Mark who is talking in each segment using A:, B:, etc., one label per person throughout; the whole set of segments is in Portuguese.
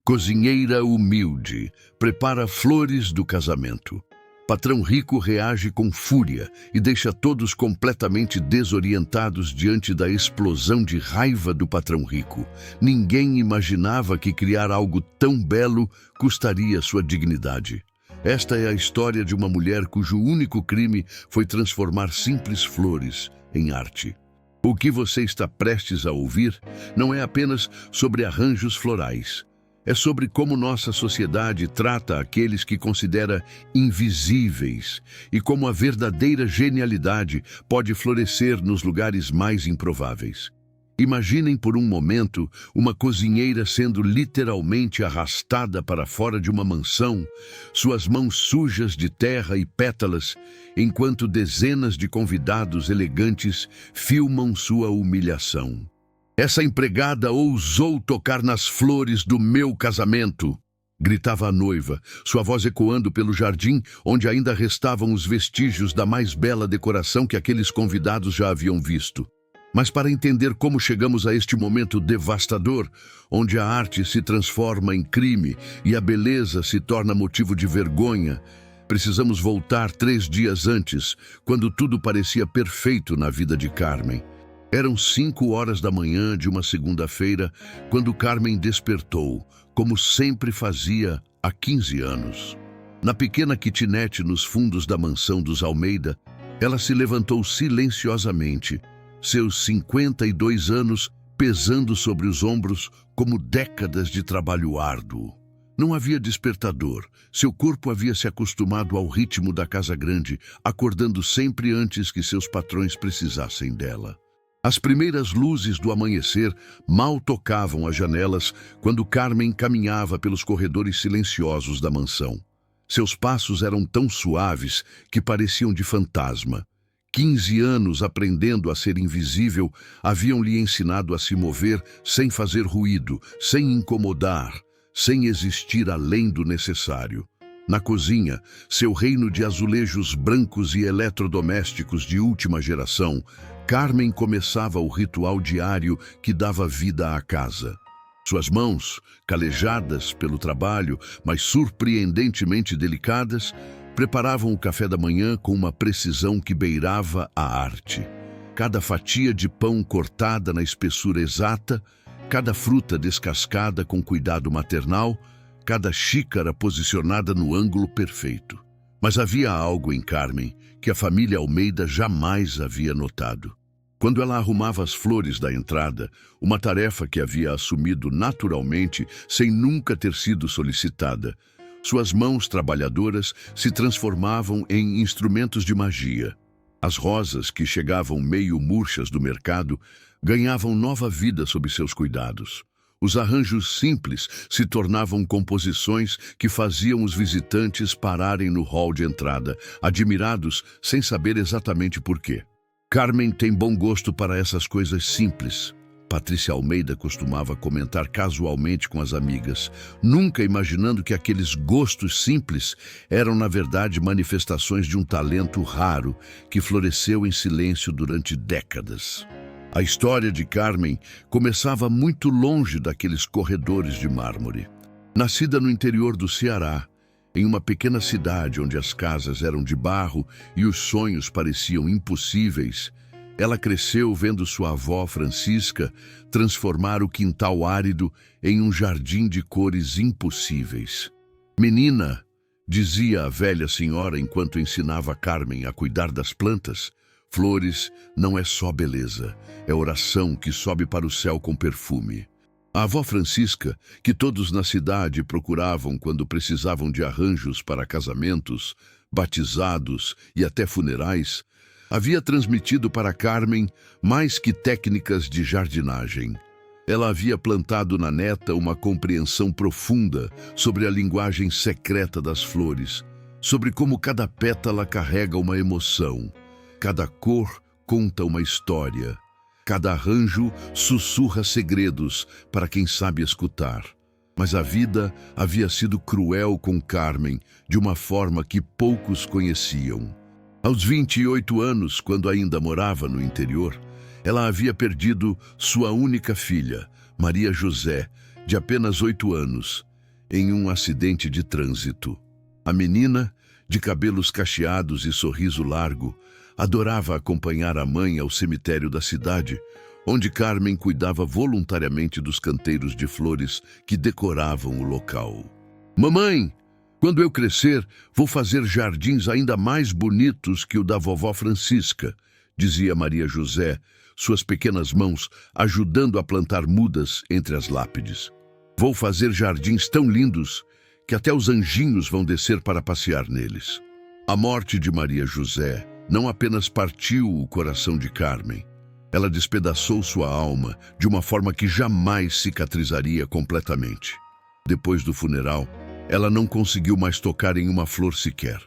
A: Cozinheira humilde prepara flores do casamento. Patrão rico reage com fúria e deixa todos completamente desorientados diante da explosão de raiva do patrão rico. Ninguém imaginava que criar algo tão belo custaria sua dignidade. Esta é a história de uma mulher cujo único crime foi transformar simples flores em arte. O que você está prestes a ouvir não é apenas sobre arranjos florais. É sobre como nossa sociedade trata aqueles que considera invisíveis e como a verdadeira genialidade pode florescer nos lugares mais improváveis. Imaginem por um momento uma cozinheira sendo literalmente arrastada para fora de uma mansão, suas mãos sujas de terra e pétalas, enquanto dezenas de convidados elegantes filmam sua humilhação. Essa empregada ousou tocar nas flores do meu casamento, gritava a noiva, sua voz ecoando pelo jardim onde ainda restavam os vestígios da mais bela decoração que aqueles convidados já haviam visto. Mas para entender como chegamos a este momento devastador, onde a arte se transforma em crime e a beleza se torna motivo de vergonha, precisamos voltar 3 dias antes, quando tudo parecia perfeito na vida de Carmen. Eram 5 horas da manhã de uma segunda-feira, quando Carmen despertou, como sempre fazia há 15 anos. Na pequena kitnet nos fundos da mansão dos Almeida, ela se levantou silenciosamente, seus 52 anos pesando sobre os ombros como décadas de trabalho árduo. Não havia despertador, seu corpo havia se acostumado ao ritmo da casa grande, acordando sempre antes que seus patrões precisassem dela. As primeiras luzes do amanhecer mal tocavam as janelas quando Carmen caminhava pelos corredores silenciosos da mansão. Seus passos eram tão suaves que pareciam de fantasma. 15 anos aprendendo a ser invisível haviam lhe ensinado a se mover sem fazer ruído, sem incomodar, sem existir além do necessário. Na cozinha, seu reino de azulejos brancos e eletrodomésticos de última geração, Carmen começava o ritual diário que dava vida à casa. Suas mãos, calejadas pelo trabalho, mas surpreendentemente delicadas, preparavam o café da manhã com uma precisão que beirava a arte. Cada fatia de pão cortada na espessura exata, cada fruta descascada com cuidado maternal, cada xícara posicionada no ângulo perfeito. Mas havia algo em Carmen que a família Almeida jamais havia notado. Quando ela arrumava as flores da entrada, uma tarefa que havia assumido naturalmente sem nunca ter sido solicitada, suas mãos trabalhadoras se transformavam em instrumentos de magia. As rosas, que chegavam meio murchas do mercado, ganhavam nova vida sob seus cuidados. Os arranjos simples se tornavam composições que faziam os visitantes pararem no hall de entrada, admirados sem saber exatamente por quê. Carmen tem bom gosto para essas coisas simples, Patrícia Almeida costumava comentar casualmente com as amigas, nunca imaginando que aqueles gostos simples eram, na verdade, manifestações de um talento raro que floresceu em silêncio durante décadas. A história de Carmen começava muito longe daqueles corredores de mármore. Nascida no interior do Ceará, em uma pequena cidade onde as casas eram de barro e os sonhos pareciam impossíveis, ela cresceu vendo sua avó Francisca transformar o quintal árido em um jardim de cores impossíveis. "Menina", dizia a velha senhora enquanto ensinava Carmen a cuidar das plantas, "flores não é só beleza, é oração que sobe para o céu com perfume." A avó Francisca, que todos na cidade procuravam quando precisavam de arranjos para casamentos, batizados e até funerais, havia transmitido para Carmen mais que técnicas de jardinagem. Ela havia plantado na neta uma compreensão profunda sobre a linguagem secreta das flores, sobre como cada pétala carrega uma emoção, cada cor conta uma história, cada arranjo sussurra segredos para quem sabe escutar. Mas a vida havia sido cruel com Carmen de uma forma que poucos conheciam. Aos 28 anos, quando ainda morava no interior, ela havia perdido sua única filha, Maria José, de apenas 8 anos. em um acidente de trânsito. A menina, de cabelos cacheados e sorriso largo, adorava acompanhar a mãe ao cemitério da cidade, onde Carmen cuidava voluntariamente dos canteiros de flores que decoravam o local. Mamãe, quando eu crescer, vou fazer jardins ainda mais bonitos que o da vovó Francisca, dizia Maria José, suas pequenas mãos ajudando a plantar mudas entre as lápides. Vou fazer jardins tão lindos que até os anjinhos vão descer para passear neles. A morte de Maria José não apenas partiu o coração de Carmen, ela despedaçou sua alma de uma forma que jamais cicatrizaria completamente. Depois do funeral, ela não conseguiu mais tocar em uma flor sequer.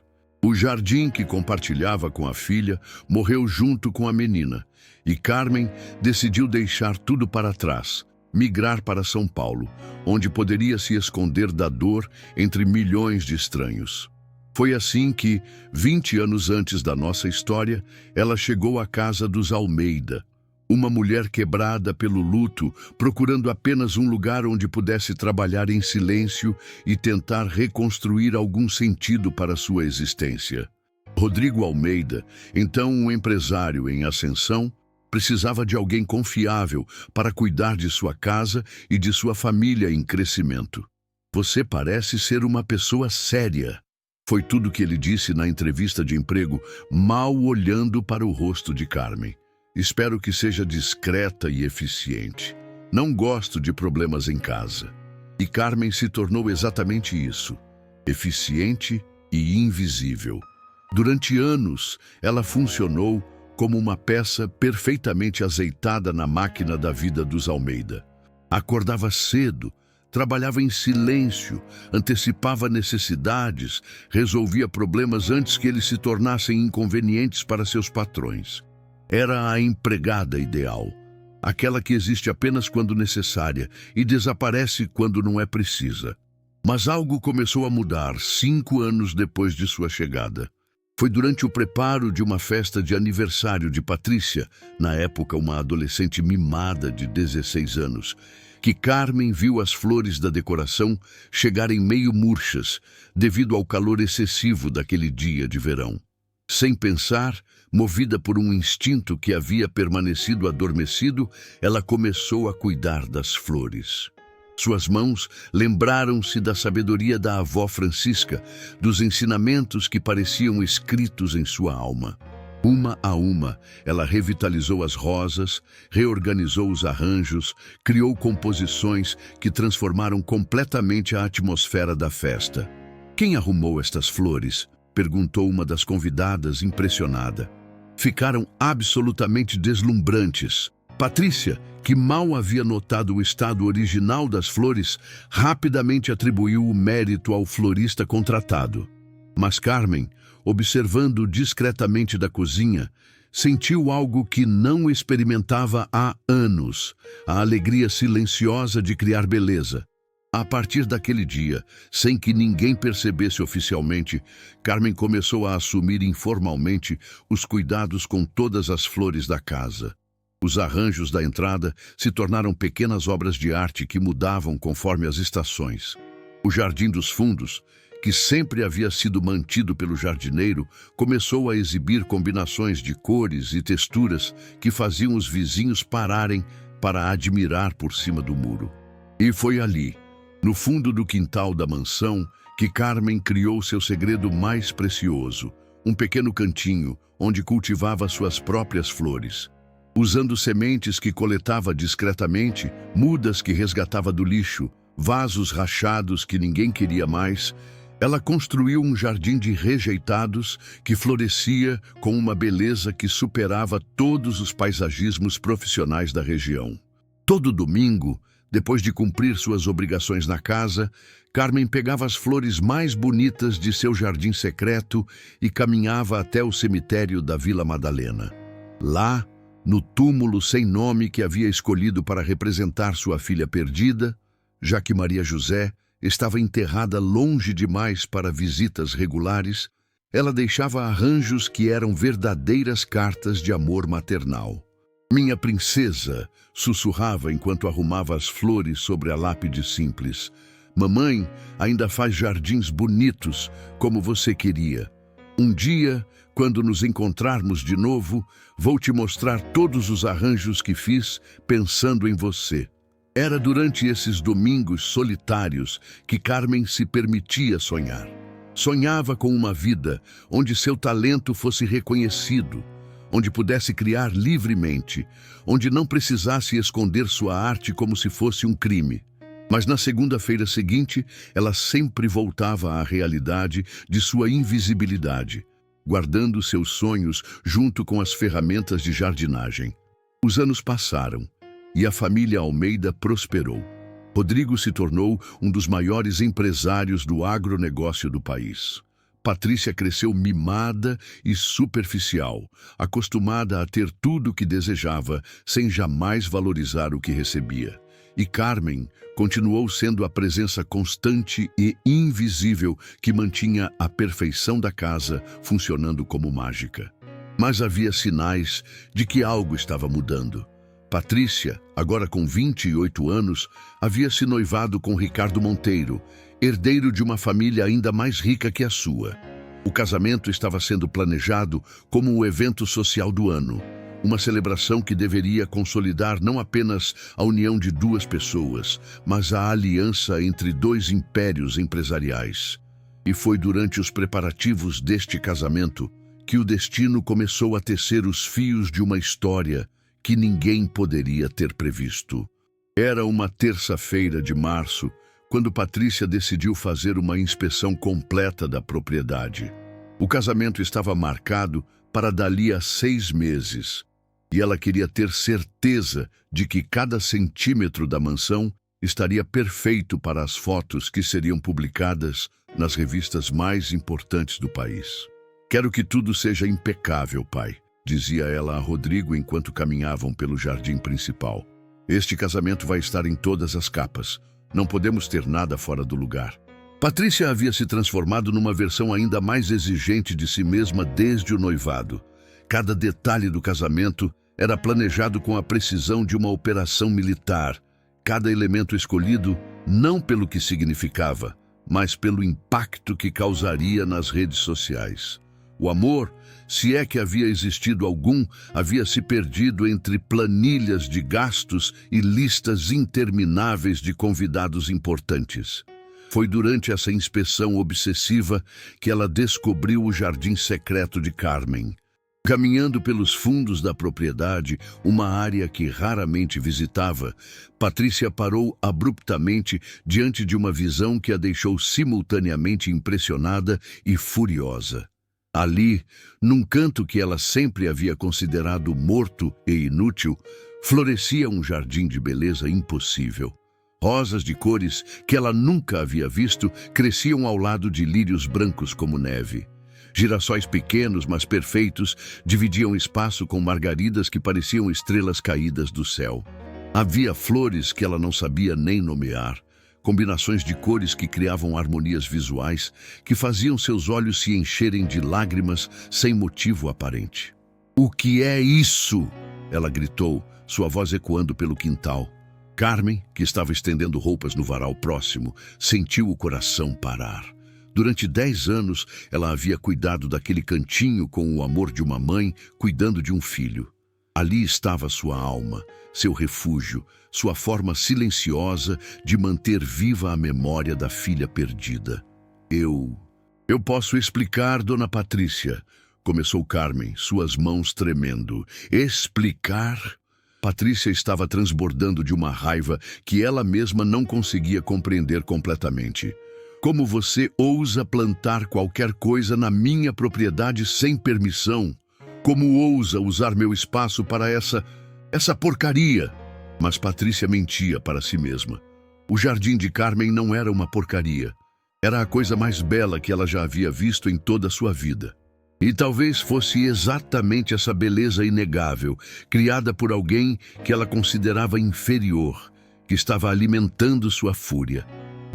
A: O jardim que compartilhava com a filha morreu junto com a menina, e Carmen decidiu deixar tudo para trás, migrar para São Paulo, onde poderia se esconder da dor entre milhões de estranhos. Foi assim que, 20 anos antes da nossa história, ela chegou à casa dos Almeida, uma mulher quebrada pelo luto, procurando apenas um lugar onde pudesse trabalhar em silêncio e tentar reconstruir algum sentido para sua existência. Rodrigo Almeida, então um empresário em ascensão, precisava de alguém confiável para cuidar de sua casa e de sua família em crescimento. Você parece ser uma pessoa séria. Foi tudo que ele disse na entrevista de emprego, mal olhando para o rosto de Carmen. Espero que seja discreta e eficiente. Não gosto de problemas em casa. E Carmen se tornou exatamente isso, eficiente e invisível. Durante anos, ela funcionou como uma peça perfeitamente azeitada na máquina da vida dos Almeida. Acordava cedo, trabalhava em silêncio, antecipava necessidades, resolvia problemas antes que eles se tornassem inconvenientes para seus patrões. Era a empregada ideal, aquela que existe apenas quando necessária e desaparece quando não é precisa. Mas algo começou a mudar 5 anos depois de sua chegada. Foi durante o preparo de uma festa de aniversário de Patrícia, na época uma adolescente mimada de 16 anos, que Carmen viu as flores da decoração chegarem meio murchas devido ao calor excessivo daquele dia de verão. Sem pensar, movida por um instinto que havia permanecido adormecido, ela começou a cuidar das flores. Suas mãos lembraram-se da sabedoria da avó Francisca, dos ensinamentos que pareciam escritos em sua alma. Uma a uma, ela revitalizou as rosas, reorganizou os arranjos, criou composições que transformaram completamente a atmosfera da festa. Quem arrumou estas flores? Perguntou uma das convidadas, impressionada. Ficaram absolutamente deslumbrantes. Patrícia, que mal havia notado o estado original das flores, rapidamente atribuiu o mérito ao florista contratado. Mas Carmen, observando discretamente da cozinha, sentiu algo que não experimentava há anos, a alegria silenciosa de criar beleza. A partir daquele dia, sem que ninguém percebesse oficialmente, Carmen começou a assumir informalmente os cuidados com todas as flores da casa. Os arranjos da entrada se tornaram pequenas obras de arte que mudavam conforme as estações. O jardim dos fundos, que sempre havia sido mantido pelo jardineiro, começou a exibir combinações de cores e texturas que faziam os vizinhos pararem para admirar por cima do muro. E foi ali, no fundo do quintal da mansão, que Carmen criou seu segredo mais precioso, um pequeno cantinho onde cultivava suas próprias flores. Usando sementes que coletava discretamente, mudas que resgatava do lixo, vasos rachados que ninguém queria mais, ela construiu um jardim de rejeitados que florescia com uma beleza que superava todos os paisagismos profissionais da região. Todo domingo, depois de cumprir suas obrigações na casa, Carmen pegava as flores mais bonitas de seu jardim secreto e caminhava até o cemitério da Vila Madalena. Lá, no túmulo sem nome que havia escolhido para representar sua filha perdida, já que Maria José estava enterrada longe demais para visitas regulares, ela deixava arranjos que eram verdadeiras cartas de amor maternal. "Minha princesa", sussurrava enquanto arrumava as flores sobre a lápide simples, Mamãe ainda faz jardins bonitos, como você queria. Um dia, quando nos encontrarmos de novo, vou te mostrar todos os arranjos que fiz pensando em você. Era durante esses domingos solitários que Carmen se permitia sonhar. Sonhava com uma vida onde seu talento fosse reconhecido, onde pudesse criar livremente, onde não precisasse esconder sua arte como se fosse um crime. Mas na segunda-feira seguinte, ela sempre voltava à realidade de sua invisibilidade, guardando seus sonhos junto com as ferramentas de jardinagem. Os anos passaram e a família Almeida prosperou. Rodrigo se tornou um dos maiores empresários do agronegócio do país. Patrícia cresceu mimada e superficial, acostumada a ter tudo o que desejava, sem jamais valorizar o que recebia. E Carmen continuou sendo a presença constante e invisível que mantinha a perfeição da casa funcionando como mágica. Mas havia sinais de que algo estava mudando. Patrícia, agora com 28 anos, havia se noivado com Ricardo Monteiro, herdeiro de uma família ainda mais rica que a sua. O casamento estava sendo planejado como o evento social do ano, uma celebração que deveria consolidar não apenas a união de duas pessoas, mas a aliança entre dois impérios empresariais. E foi durante os preparativos deste casamento que o destino começou a tecer os fios de uma história que ninguém poderia ter previsto. Era uma terça-feira de março, quando Patrícia decidiu fazer uma inspeção completa da propriedade. O casamento estava marcado para dali a 6 meses, e ela queria ter certeza de que cada centímetro da mansão estaria perfeito para as fotos que seriam publicadas nas revistas mais importantes do país. "Quero que tudo seja impecável, pai", dizia ela a Rodrigo enquanto caminhavam pelo jardim principal. "Este casamento vai estar em todas as capas. Não podemos ter nada fora do lugar." Patrícia havia se transformado numa versão ainda mais exigente de si mesma desde o noivado. Cada detalhe do casamento era planejado com a precisão de uma operação militar. Cada elemento escolhido não pelo que significava, mas pelo impacto que causaria nas redes sociais. O amor, se é que havia existido algum, havia se perdido entre planilhas de gastos e listas intermináveis de convidados importantes. Foi durante essa inspeção obsessiva que ela descobriu o jardim secreto de Carmen. Caminhando pelos fundos da propriedade, uma área que raramente visitava, Patrícia parou abruptamente diante de uma visão que a deixou simultaneamente impressionada e furiosa. Ali, num canto que ela sempre havia considerado morto e inútil, florescia um jardim de beleza impossível. Rosas de cores que ela nunca havia visto cresciam ao lado de lírios brancos como neve. Girassóis pequenos, mas perfeitos, dividiam espaço com margaridas que pareciam estrelas caídas do céu. Havia flores que ela não sabia nem nomear, combinações de cores que criavam harmonias visuais que faziam seus olhos se encherem de lágrimas sem motivo aparente. "O que é isso?" ela gritou, sua voz ecoando pelo quintal. Carmen, que estava estendendo roupas no varal próximo, sentiu o coração parar. Durante 10 anos, ela havia cuidado daquele cantinho com o amor de uma mãe cuidando de um filho. Ali estava sua alma, seu refúgio, sua forma silenciosa de manter viva a memória da filha perdida. Eu posso explicar, Dona Patrícia", começou Carmen, suas mãos tremendo. "Explicar?" Patrícia estava transbordando de uma raiva que ela mesma não conseguia compreender completamente. "Como você ousa plantar qualquer coisa na minha propriedade sem permissão? Como ousa usar meu espaço para essa porcaria?" Mas Patrícia mentia para si mesma. O jardim de Carmen não era uma porcaria. Era a coisa mais bela que ela já havia visto em toda a sua vida. E talvez fosse exatamente essa beleza inegável, criada por alguém que ela considerava inferior, que estava alimentando sua fúria.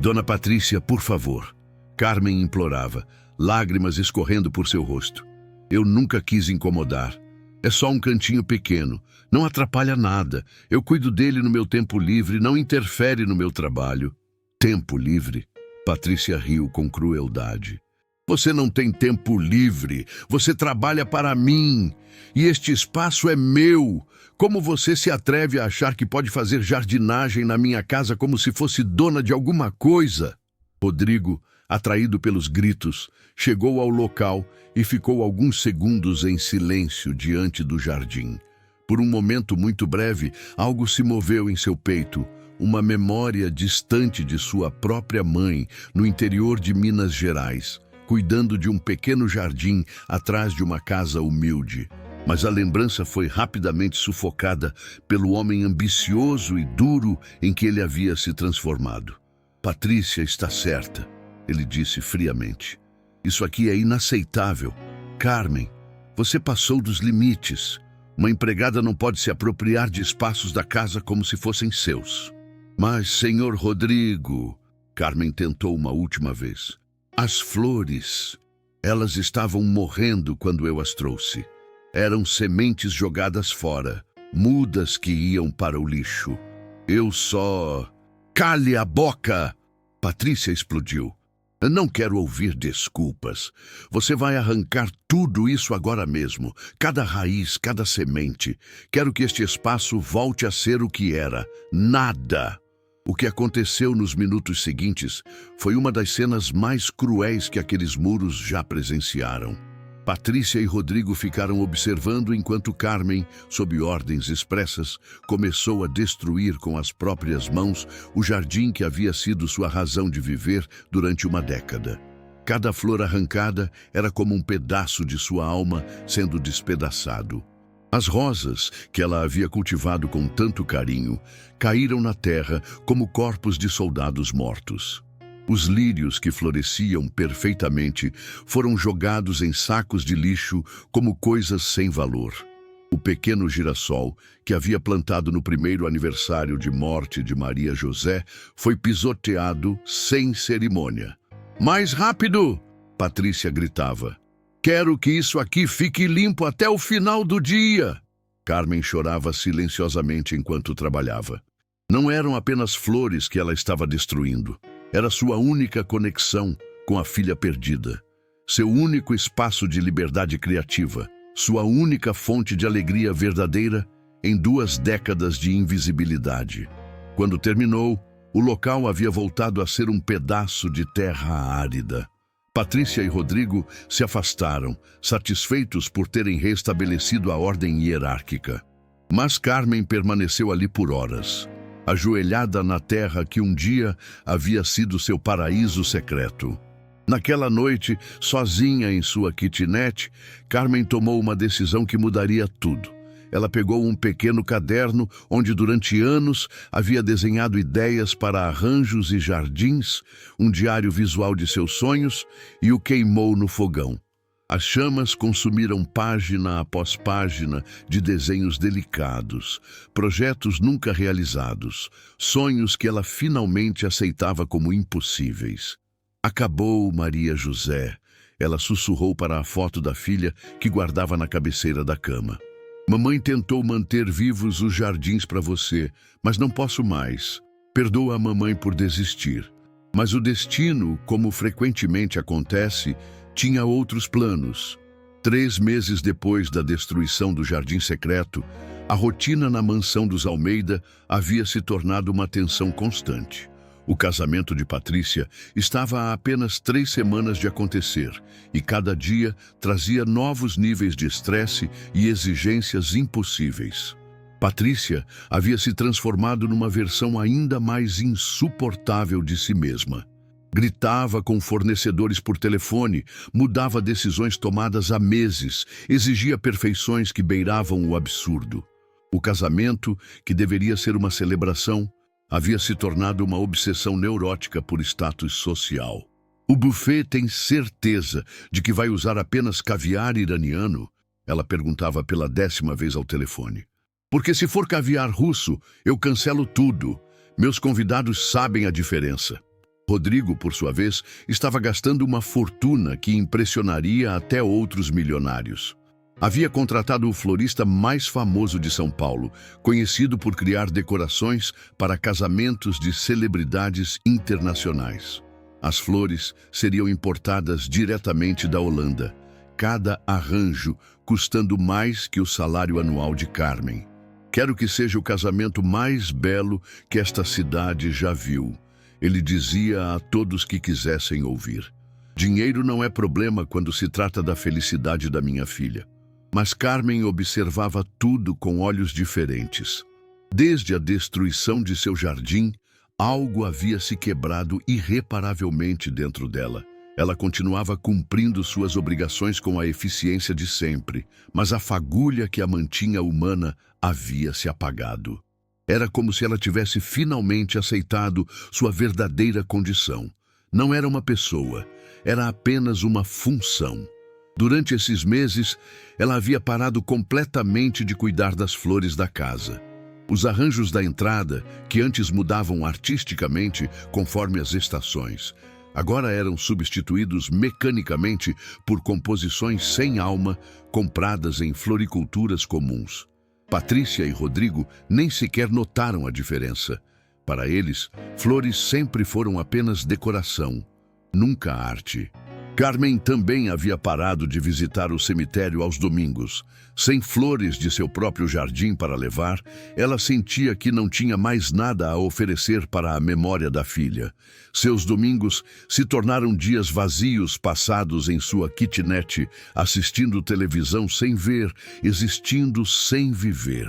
A: "Dona Patrícia, por favor", Carmen implorava, lágrimas escorrendo por seu rosto. "Eu nunca quis incomodar. É só um cantinho pequeno. Não atrapalha nada. Eu cuido dele no meu tempo livre, não interfere no meu trabalho." Tempo livre? Patrícia riu com crueldade. Você não tem tempo livre. Você trabalha para mim. E este espaço é meu. Como você se atreve a achar que pode fazer jardinagem na minha casa como se fosse dona de alguma coisa? Rodrigo, atraído pelos gritos, chegou ao local e ficou alguns segundos em silêncio diante do jardim. Por um momento muito breve, algo se moveu em seu peito. Uma memória distante de sua própria mãe, no interior de Minas Gerais, cuidando de um pequeno jardim atrás de uma casa humilde. Mas a lembrança foi rapidamente sufocada pelo homem ambicioso e duro em que ele havia se transformado. Patrícia está certa, ele disse friamente. Isso aqui é inaceitável. Carmen, você passou dos limites. Uma empregada não pode se apropriar de espaços da casa como se fossem seus. Mas, senhor Rodrigo, Carmen tentou uma última vez. As flores, elas estavam morrendo quando eu as trouxe. Eram sementes jogadas fora, mudas que iam para o lixo. Eu só... Cale a boca! Patrícia explodiu. Eu não quero ouvir desculpas. Você vai arrancar tudo isso agora mesmo. Cada raiz, cada semente. Quero que este espaço volte a ser o que era. Nada! O que aconteceu nos minutos seguintes foi uma das cenas mais cruéis que aqueles muros já presenciaram. Patrícia e Rodrigo ficaram observando enquanto Carmen, sob ordens expressas, começou a destruir com as próprias mãos o jardim que havia sido sua razão de viver durante uma década. Cada flor arrancada era como um pedaço de sua alma sendo despedaçado. As rosas, que ela havia cultivado com tanto carinho, caíram na terra como corpos de soldados mortos. Os lírios que floresciam perfeitamente foram jogados em sacos de lixo como coisas sem valor. O pequeno girassol, que havia plantado no primeiro aniversário de morte de Maria José, foi pisoteado sem cerimônia. Mais rápido! Patrícia gritava. Quero que isso aqui fique limpo até o final do dia. Carmen chorava silenciosamente enquanto trabalhava. Não eram apenas flores que ela estava destruindo. Era sua única conexão com a filha perdida. Seu único espaço de liberdade criativa. Sua única fonte de alegria verdadeira em 2 décadas de invisibilidade. Quando terminou, o local havia voltado a ser um pedaço de terra árida. Patrícia e Rodrigo se afastaram, satisfeitos por terem restabelecido a ordem hierárquica. Mas Carmen permaneceu ali por horas, ajoelhada na terra que um dia havia sido seu paraíso secreto. Naquela noite, sozinha em sua kitnet, Carmen tomou uma decisão que mudaria tudo. Ela pegou um pequeno caderno onde durante anos havia desenhado ideias para arranjos e jardins, um diário visual de seus sonhos, e o queimou no fogão. As chamas consumiram página após página de desenhos delicados, projetos nunca realizados, sonhos que ela finalmente aceitava como impossíveis. Acabou, Maria José. Ela sussurrou para a foto da filha que guardava na cabeceira da cama. Mamãe tentou manter vivos os jardins para você, mas não posso mais. Perdoa a mamãe por desistir. Mas o destino, como frequentemente acontece, tinha outros planos. 3 meses depois da destruição do Jardim Secreto, a rotina na mansão dos Almeida havia se tornado uma tensão constante. O casamento de Patrícia estava a apenas 3 semanas de acontecer e cada dia trazia novos níveis de estresse e exigências impossíveis. Patrícia havia se transformado numa versão ainda mais insuportável de si mesma. Gritava com fornecedores por telefone, mudava decisões tomadas há meses, exigia perfeições que beiravam o absurdo. O casamento, que deveria ser uma celebração, havia se tornado uma obsessão neurótica por status social. O buffet tem certeza de que vai usar apenas caviar iraniano? Ela perguntava pela 10ª vez ao telefone. Porque se for caviar russo, eu cancelo tudo. Meus convidados sabem a diferença. Rodrigo, por sua vez, estava gastando uma fortuna que impressionaria até outros milionários. Havia contratado o florista mais famoso de São Paulo, conhecido por criar decorações para casamentos de celebridades internacionais. As flores seriam importadas diretamente da Holanda, cada arranjo custando mais que o salário anual de Carmen. Quero que seja o casamento mais belo que esta cidade já viu, ele dizia a todos que quisessem ouvir. Dinheiro não é problema quando se trata da felicidade da minha filha. Mas Carmen observava tudo com olhos diferentes. Desde a destruição de seu jardim, algo havia se quebrado irreparavelmente dentro dela. Ela continuava cumprindo suas obrigações com a eficiência de sempre, mas a fagulha que a mantinha humana havia se apagado. Era como se ela tivesse finalmente aceitado sua verdadeira condição. Não era uma pessoa, era apenas uma função. Durante esses meses, ela havia parado completamente de cuidar das flores da casa. Os arranjos da entrada, que antes mudavam artisticamente conforme as estações, agora eram substituídos mecanicamente por composições sem alma, compradas em floriculturas comuns. Patrícia e Rodrigo nem sequer notaram a diferença. Para eles, flores sempre foram apenas decoração, nunca arte. Carmen também havia parado de visitar o cemitério aos domingos. Sem flores de seu próprio jardim para levar, ela sentia que não tinha mais nada a oferecer para a memória da filha. Seus domingos se tornaram dias vazios passados em sua kitnet, assistindo televisão sem ver, existindo sem viver.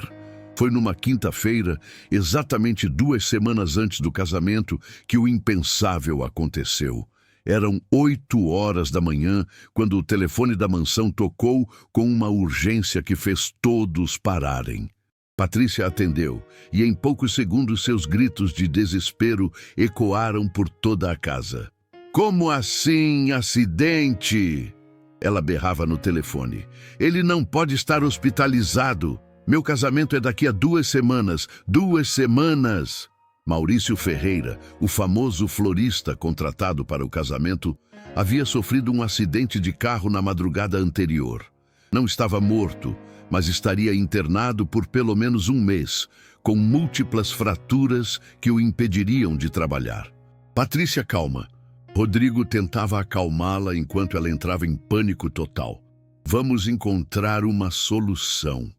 A: Foi numa quinta-feira, exatamente 2 semanas antes do casamento, que o impensável aconteceu. Eram 8 horas da manhã quando o telefone da mansão tocou com uma urgência que fez todos pararem. Patrícia atendeu e em poucos segundos seus gritos de desespero ecoaram por toda a casa. Como assim, acidente? Ela berrava no telefone. Ele não pode estar hospitalizado. Meu casamento é daqui a 2 semanas. 2 semanas! Maurício Ferreira, o famoso florista contratado para o casamento, havia sofrido um acidente de carro na madrugada anterior. Não estava morto, mas estaria internado por pelo menos 1 mês, com múltiplas fraturas que o impediriam de trabalhar. Patrícia, calma. Rodrigo tentava acalmá-la enquanto ela entrava em pânico total. Vamos encontrar uma solução.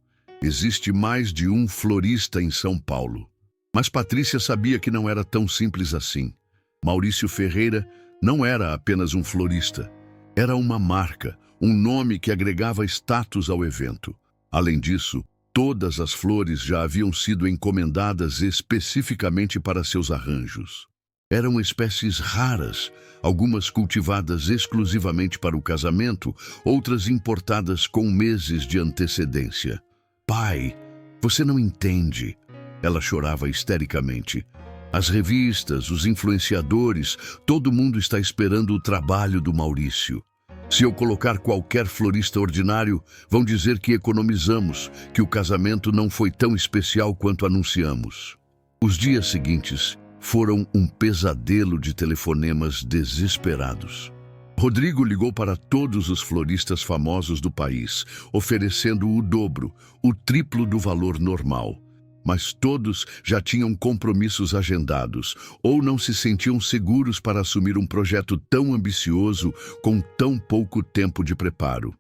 A: Existe mais de um florista em São Paulo. Mas Patrícia sabia que não era tão simples assim. Maurício Ferreira não era apenas um florista. Era uma marca, um nome que agregava status ao evento. Além disso, todas as flores já haviam sido encomendadas especificamente para seus arranjos. Eram espécies raras, algumas cultivadas exclusivamente para o casamento, outras importadas com meses de antecedência. Pai, você não entende. Ela chorava histericamente. As revistas, os influenciadores, todo mundo está esperando o trabalho do Maurício. Se eu colocar qualquer florista ordinário, vão dizer que economizamos, que o casamento não foi tão especial quanto anunciamos. Os dias seguintes foram um pesadelo de telefonemas desesperados. Rodrigo ligou para todos os floristas famosos do país, oferecendo o dobro, o triplo do valor normal. Mas todos já tinham compromissos agendados ou não se sentiam seguros para assumir um projeto tão ambicioso com tão pouco tempo de preparo.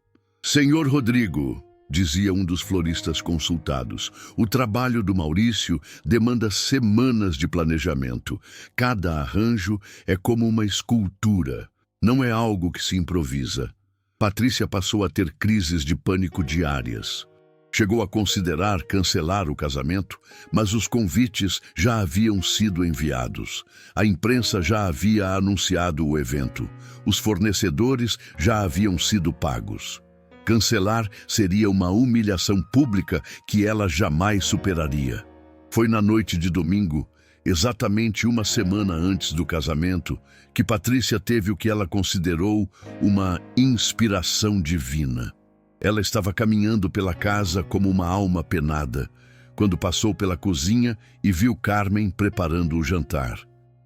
A: Senhor Rodrigo, dizia um dos floristas consultados, o trabalho do Maurício demanda semanas de planejamento. Cada arranjo é como uma escultura, não é algo que se improvisa. Patrícia passou a ter crises de pânico diárias. Chegou a considerar cancelar o casamento, mas os convites já haviam sido enviados. A imprensa já havia anunciado o evento. Os fornecedores já haviam sido pagos. Cancelar seria uma humilhação pública que ela jamais superaria. Foi na noite de domingo, exatamente 1 semana antes do casamento, que Patrícia teve o que ela considerou uma inspiração divina. Ela estava caminhando pela casa como uma alma penada, quando passou pela cozinha e viu Carmen preparando o jantar.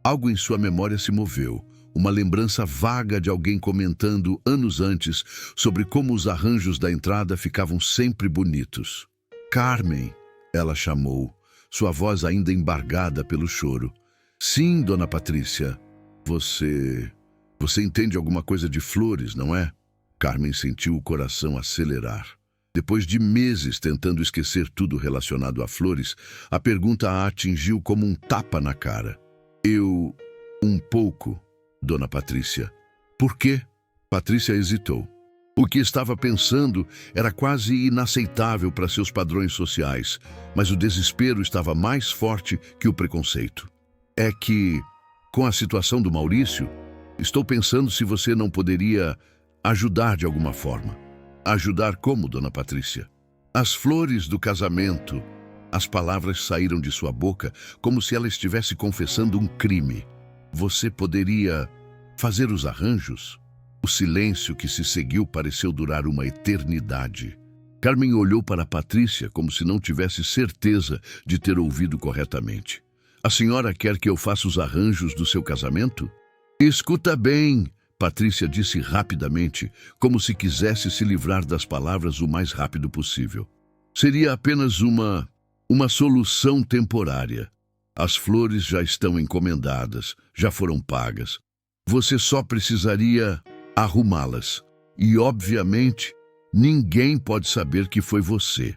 A: Algo em sua memória se moveu. uma lembrança vaga de alguém comentando anos antes sobre como os arranjos da entrada ficavam sempre bonitos. Carmen, ela chamou, sua voz ainda embargada pelo choro. Sim, Dona Patrícia. Você entende alguma coisa de flores, não é? Carmen sentiu o coração acelerar. Depois de meses tentando esquecer tudo relacionado a flores, a pergunta a atingiu como um tapa na cara. Um pouco, Dona Patrícia. Por quê? Patrícia hesitou. O que estava pensando era quase inaceitável para seus padrões sociais, mas o desespero estava mais forte que o preconceito. É que, com a situação do Maurício, estou pensando se você não poderia ajudar de alguma forma. Ajudar como, Dona Patrícia? As flores do casamento. As palavras saíram de sua boca como se ela estivesse confessando um crime. Você poderia fazer os arranjos? O silêncio que se seguiu pareceu durar uma eternidade. Carmen olhou para Patrícia como se não tivesse certeza de ter ouvido corretamente. A senhora quer que eu faça os arranjos do seu casamento? Escuta bem, Patrícia disse rapidamente, como se quisesse se livrar das palavras o mais rápido possível. Seria apenas uma solução temporária. As flores já estão encomendadas, já foram pagas. Você só precisaria arrumá-las. E, obviamente, ninguém pode saber que foi você.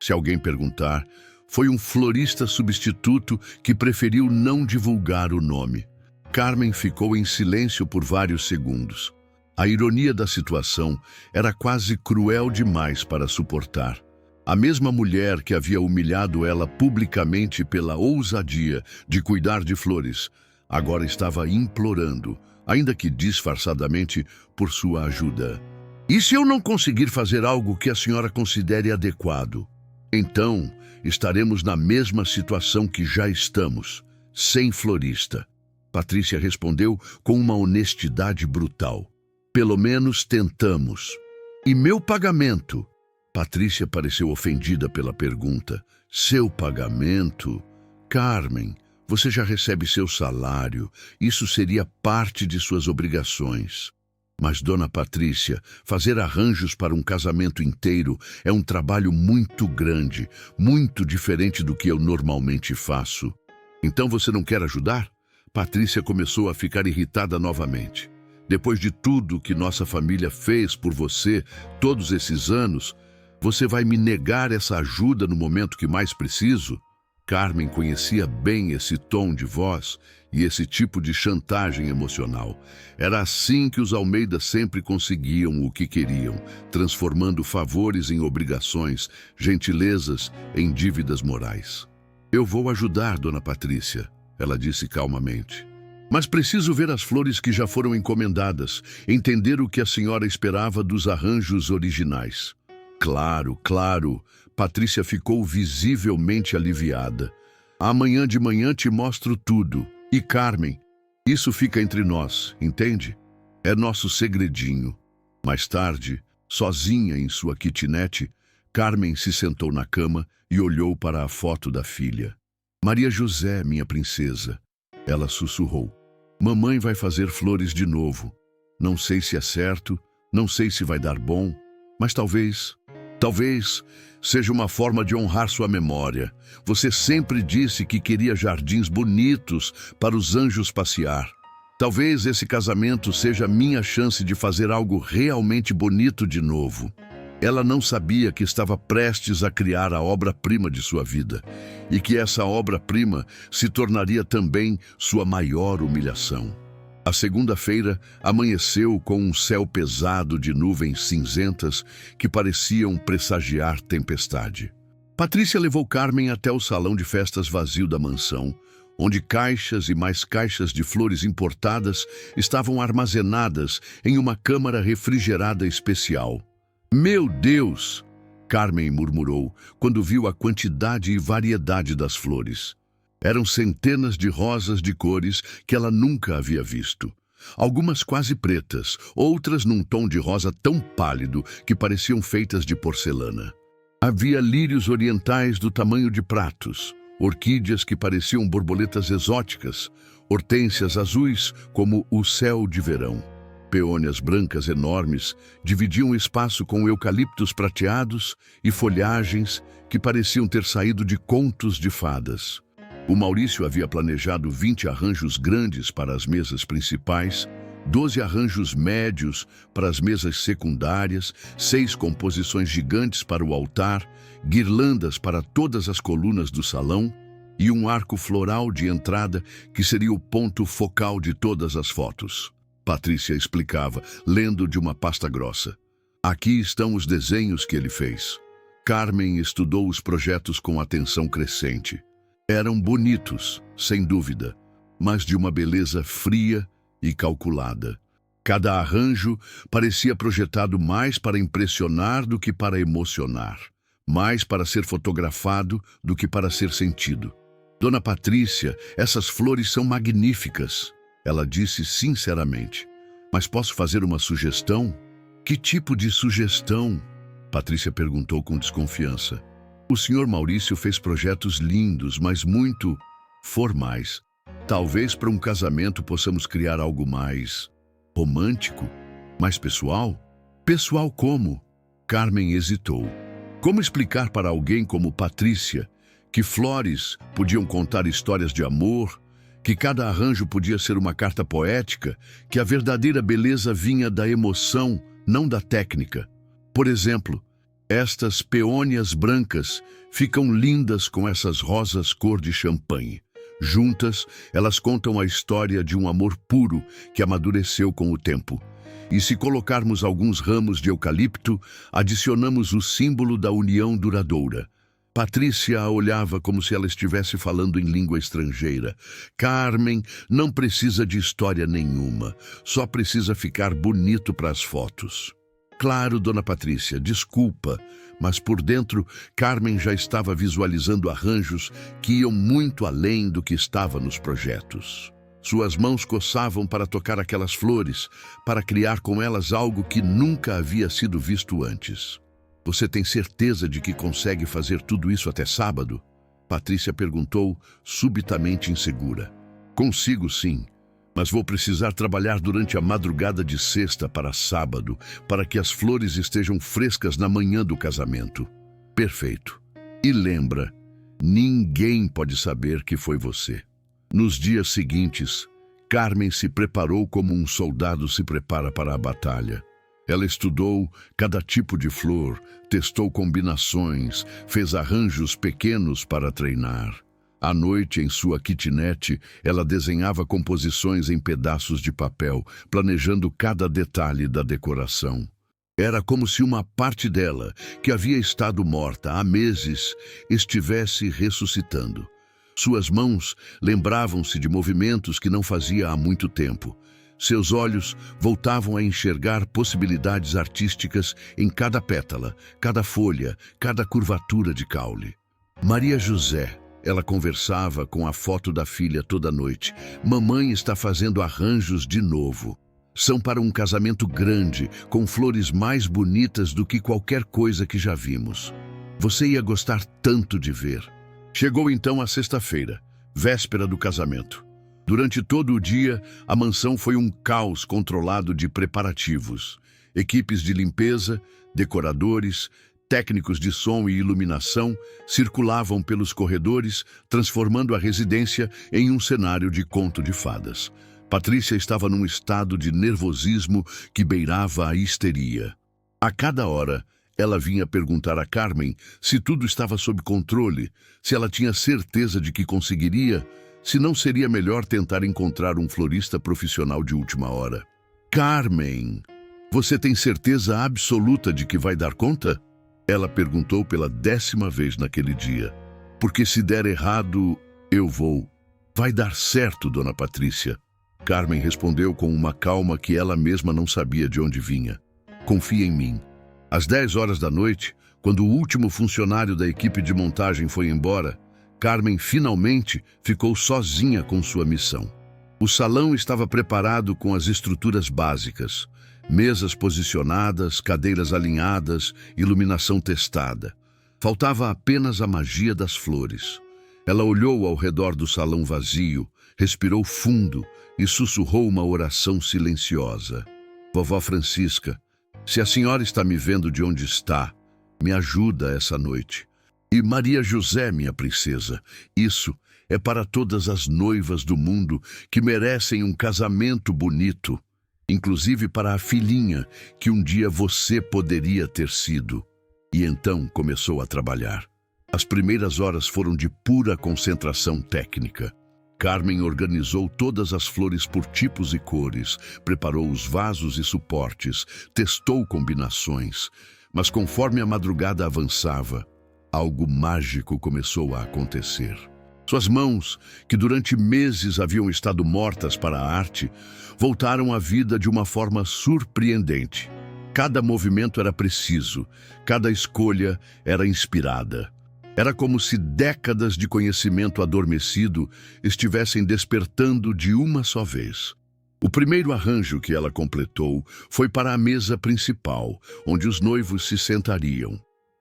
A: Se alguém perguntar, foi um florista substituto que preferiu não divulgar o nome. Carmen ficou em silêncio por vários segundos. A ironia da situação era quase cruel demais para suportar. A mesma mulher que havia humilhado ela publicamente pela ousadia de cuidar de flores, agora estava implorando, ainda que disfarçadamente, por sua ajuda. E se eu não conseguir fazer algo que a senhora considere adequado? Então, estaremos na mesma situação que já estamos, sem florista. Patrícia respondeu com uma honestidade brutal. Pelo menos tentamos. E meu pagamento? Patrícia pareceu ofendida pela pergunta. Seu pagamento? Carmen, você já recebe seu salário. Isso seria parte de suas obrigações. Mas, Dona Patrícia, fazer arranjos para um casamento inteiro é um trabalho muito grande, muito diferente do que eu normalmente faço. Então você não quer ajudar? Patrícia começou a ficar irritada novamente. Depois de tudo que nossa família fez por você todos esses anos, você vai me negar essa ajuda no momento que mais preciso? Carmen conhecia bem esse tom de voz e esse tipo de chantagem emocional. Era assim que os Almeida sempre conseguiam o que queriam, transformando favores em obrigações, gentilezas em dívidas morais. Eu vou ajudar, Dona Patrícia, ela disse calmamente. Mas preciso ver as flores que já foram encomendadas, entender o que a senhora esperava dos arranjos originais. Claro, claro. Patrícia ficou visivelmente aliviada. Amanhã de manhã te mostro tudo. E Carmen, isso fica entre nós, entende? É nosso segredinho. Mais tarde, sozinha em sua kitnet, Carmen se sentou na cama e olhou para a foto da filha. Maria José, minha princesa. Ela sussurrou. Mamãe vai fazer flores de novo. Não sei se é certo, não sei se vai dar bom, mas talvez seja uma forma de honrar sua memória. Você sempre disse que queria jardins bonitos para os anjos passear. Talvez esse casamento seja minha chance de fazer algo realmente bonito de novo. Ela não sabia que estava prestes a criar a obra-prima de sua vida e que essa obra-prima se tornaria também sua maior humilhação. A segunda-feira amanheceu com um céu pesado de nuvens cinzentas que pareciam pressagiar tempestade. Patrícia levou Carmen até o salão de festas vazio da mansão, onde caixas e mais caixas de flores importadas estavam armazenadas em uma câmara refrigerada especial. Meu Deus! Carmen murmurou quando viu a quantidade e variedade das flores. Eram centenas de rosas de cores que ela nunca havia visto. Algumas quase pretas, outras num tom de rosa tão pálido que pareciam feitas de porcelana. Havia lírios orientais do tamanho de pratos, orquídeas que pareciam borboletas exóticas, hortênsias azuis como o céu de verão. Peônias brancas enormes dividiam o espaço com eucaliptos prateados e folhagens que pareciam ter saído de contos de fadas. O Maurício havia planejado 20 arranjos grandes para as mesas principais, 12 arranjos médios para as mesas secundárias, 6 composições gigantes para o altar, guirlandas para todas as colunas do salão e um arco floral de entrada que seria o ponto focal de todas as fotos. Patrícia explicava, lendo de uma pasta grossa. Aqui estão os desenhos que ele fez. Carmen estudou os projetos com atenção crescente. Eram bonitos, sem dúvida, mas de uma beleza fria e calculada. Cada arranjo parecia projetado mais para impressionar do que para emocionar, mais para ser fotografado do que para ser sentido. Dona Patrícia, essas flores são magníficas, ela disse sinceramente. Mas posso fazer uma sugestão? Que tipo de sugestão? Patrícia perguntou com desconfiança. O senhor Maurício fez projetos lindos, mas muito formais. Talvez para um casamento possamos criar algo mais romântico, mais pessoal? Pessoal como? Carmen hesitou. Como explicar para alguém como Patrícia que flores podiam contar histórias de amor, que cada arranjo podia ser uma carta poética, que a verdadeira beleza vinha da emoção, não da técnica? Por exemplo, estas peônias brancas ficam lindas com essas rosas cor de champanhe. Juntas, elas contam a história de um amor puro que amadureceu com o tempo. E se colocarmos alguns ramos de eucalipto, adicionamos o símbolo da união duradoura. Patrícia a olhava como se ela estivesse falando em língua estrangeira. Carmen não precisa de história nenhuma, só precisa ficar bonito para as fotos. Claro, Dona Patrícia, desculpa, mas por dentro, Carmen já estava visualizando arranjos que iam muito além do que estava nos projetos. Suas mãos coçavam para tocar aquelas flores, para criar com elas algo que nunca havia sido visto antes. Você tem certeza de que consegue fazer tudo isso até sábado? Patrícia perguntou, subitamente insegura. Consigo sim, mas vou precisar trabalhar durante a madrugada de sexta para sábado, para que as flores estejam frescas na manhã do casamento. Perfeito. E lembra, ninguém pode saber que foi você. Nos dias seguintes, Carmen se preparou como um soldado se prepara para a batalha. Ela estudou cada tipo de flor, testou combinações, fez arranjos pequenos para treinar. À noite, em sua kitnet, ela desenhava composições em pedaços de papel, planejando cada detalhe da decoração. Era como se uma parte dela, que havia estado morta há meses, estivesse ressuscitando. Suas mãos lembravam-se de movimentos que não fazia há muito tempo. Seus olhos voltavam a enxergar possibilidades artísticas em cada pétala, cada folha, cada curvatura de caule. Maria José, ela conversava com a foto da filha toda noite. Mamãe está fazendo arranjos de novo. São para um casamento grande, com flores mais bonitas do que qualquer coisa que já vimos. Você ia gostar tanto de ver. Chegou então a sexta-feira, véspera do casamento. Durante todo o dia, a mansão foi um caos controlado de preparativos. Equipes de limpeza, decoradores, técnicos de som e iluminação circulavam pelos corredores, transformando a residência em um cenário de conto de fadas. Patrícia estava num estado de nervosismo que beirava a histeria. A cada hora, ela vinha perguntar a Carmen se tudo estava sob controle, se ela tinha certeza de que conseguiria, se não seria melhor tentar encontrar um florista profissional de última hora. Carmen, você tem certeza absoluta de que vai dar conta? Ela perguntou pela 10ª vez naquele dia. Porque se der errado, eu vou. Vai dar certo, Dona Patrícia. Carmen respondeu com uma calma que ela mesma não sabia de onde vinha. Confia em mim. Às 10 horas da noite, quando o último funcionário da equipe de montagem foi embora, Carmen finalmente ficou sozinha com sua missão. O salão estava preparado com as estruturas básicas. Mesas posicionadas, cadeiras alinhadas, iluminação testada. Faltava apenas a magia das flores. Ela olhou ao redor do salão vazio, respirou fundo e sussurrou uma oração silenciosa. Vovó Francisca, se a senhora está me vendo de onde está, me ajuda essa noite. E Maria José, minha princesa, isso é para todas as noivas do mundo que merecem um casamento bonito, inclusive para a filhinha que um dia você poderia ter sido. E então começou a trabalhar. As primeiras horas foram de pura concentração técnica. Carmen organizou todas as flores por tipos e cores, preparou os vasos e suportes, testou combinações. Mas conforme a madrugada avançava, algo mágico começou a acontecer. Suas mãos, que durante meses haviam estado mortas para a arte, voltaram à vida de uma forma surpreendente. Cada movimento era preciso, cada escolha era inspirada. Era como se décadas de conhecimento adormecido estivessem despertando de uma só vez. O primeiro arranjo que ela completou foi para a mesa principal, onde os noivos se sentariam.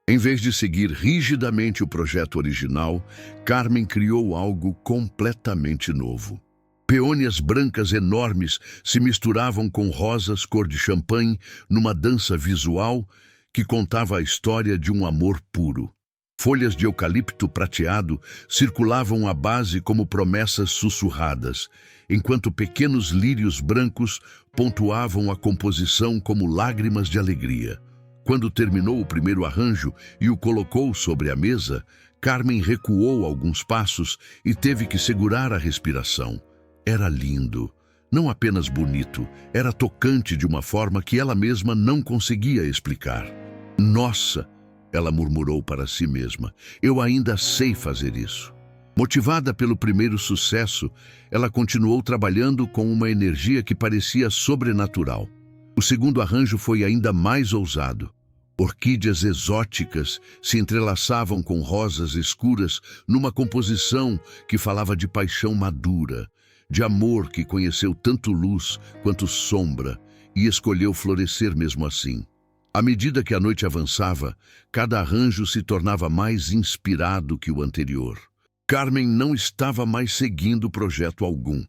A: Em vez de seguir rigidamente o projeto original, Carmen criou algo completamente novo. Peônias brancas enormes se misturavam com rosas cor de champanhe numa dança visual que contava a história de um amor puro. Folhas de eucalipto prateado circulavam à base como promessas sussurradas, enquanto pequenos lírios brancos pontuavam a composição como lágrimas de alegria. Quando terminou o primeiro arranjo e o colocou sobre a mesa, Carmen recuou alguns passos e teve que segurar a respiração. Era lindo. Não apenas bonito, era tocante de uma forma que ela mesma não conseguia explicar. Nossa! Ela murmurou para si mesma, eu ainda sei fazer isso. Motivada pelo primeiro sucesso, ela continuou trabalhando com uma energia que parecia sobrenatural. O segundo arranjo foi ainda mais ousado. Orquídeas exóticas se entrelaçavam com rosas escuras numa composição que falava de paixão madura, de amor que conheceu tanto luz quanto sombra e escolheu florescer mesmo assim. À medida que a noite avançava, cada arranjo se tornava mais inspirado que o anterior. Carmen não estava mais seguindo projeto algum.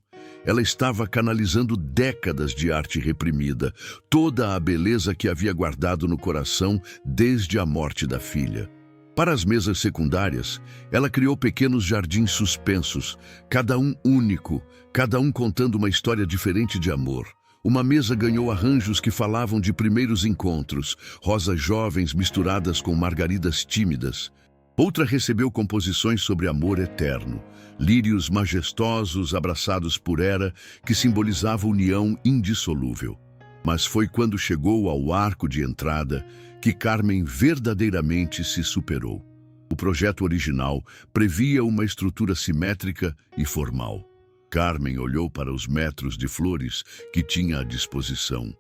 A: Ela estava canalizando décadas de arte reprimida, toda a beleza que havia guardado no coração desde a morte da filha. Para as mesas secundárias, ela criou pequenos jardins suspensos, cada um único, cada um contando uma história diferente de amor. Uma mesa ganhou arranjos que falavam de primeiros encontros, rosas jovens misturadas com margaridas tímidas. Outra recebeu composições sobre amor eterno, lírios majestosos abraçados por Hera, que simbolizava união indissolúvel. Mas foi quando chegou ao arco de entrada que Carmen verdadeiramente se superou. O projeto original previa uma estrutura simétrica e formal. Carmen olhou para os metros de flores que tinha à disposição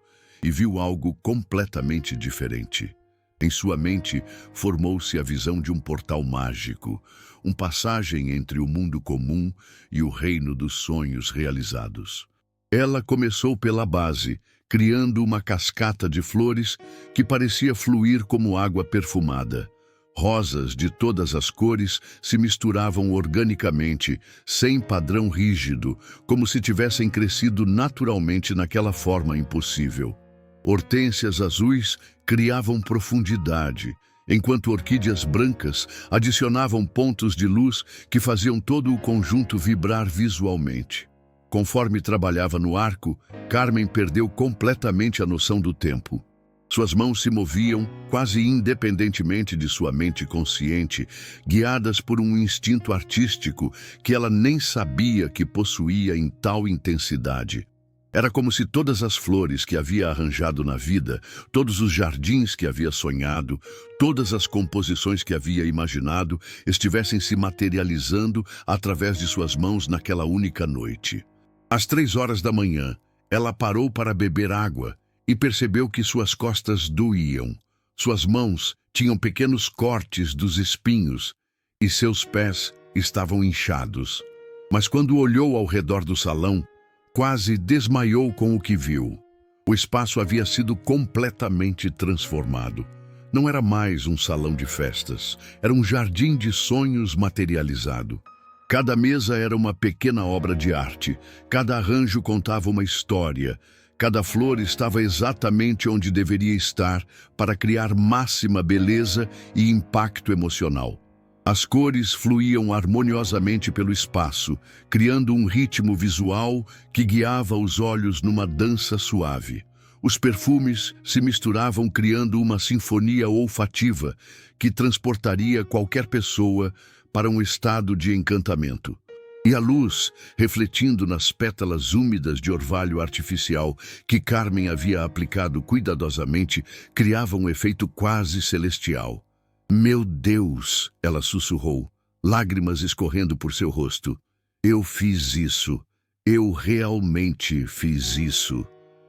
A: e viu algo completamente diferente. Em sua mente, formou-se a visão de um portal mágico, uma passagem entre o mundo comum e o reino dos sonhos realizados. Ela começou pela base, criando uma cascata de flores que parecia fluir como água perfumada. Rosas de todas as cores se misturavam organicamente, sem padrão rígido, como se tivessem crescido naturalmente naquela forma impossível. Hortênsias azuis criavam profundidade, enquanto orquídeas brancas adicionavam pontos de luz que faziam todo o conjunto vibrar visualmente. Conforme trabalhava no arco, Carmen perdeu completamente a noção do tempo. Suas mãos se moviam, quase independentemente de sua mente consciente, guiadas por um instinto artístico que ela nem sabia que possuía em tal intensidade. Era como se todas as flores que havia arranjado na vida, todos os jardins que havia sonhado, todas as composições que havia imaginado, estivessem se materializando através de suas mãos naquela única noite. Às 3 horas da manhã, ela parou para beber água e percebeu que suas costas doíam. Suas mãos tinham pequenos cortes dos espinhos e seus pés estavam inchados. Mas quando olhou ao redor do salão, quase desmaiou com o que viu. O espaço havia sido completamente transformado. Não era mais um salão de festas, era um jardim de sonhos materializado. Cada mesa era uma pequena obra de arte, cada arranjo contava uma história, cada flor estava exatamente onde deveria estar para criar máxima beleza e impacto emocional. As cores fluíam harmoniosamente pelo espaço, criando um ritmo visual que guiava os olhos numa dança suave. Os perfumes se misturavam criando uma sinfonia olfativa que transportaria qualquer pessoa para um estado de encantamento. E a luz, refletindo nas pétalas úmidas de orvalho artificial que Carmen havia aplicado cuidadosamente, criava um efeito quase celestial. "Meu Deus!" ela sussurrou, lágrimas escorrendo por seu rosto. "Eu fiz isso. Eu realmente fiz isso."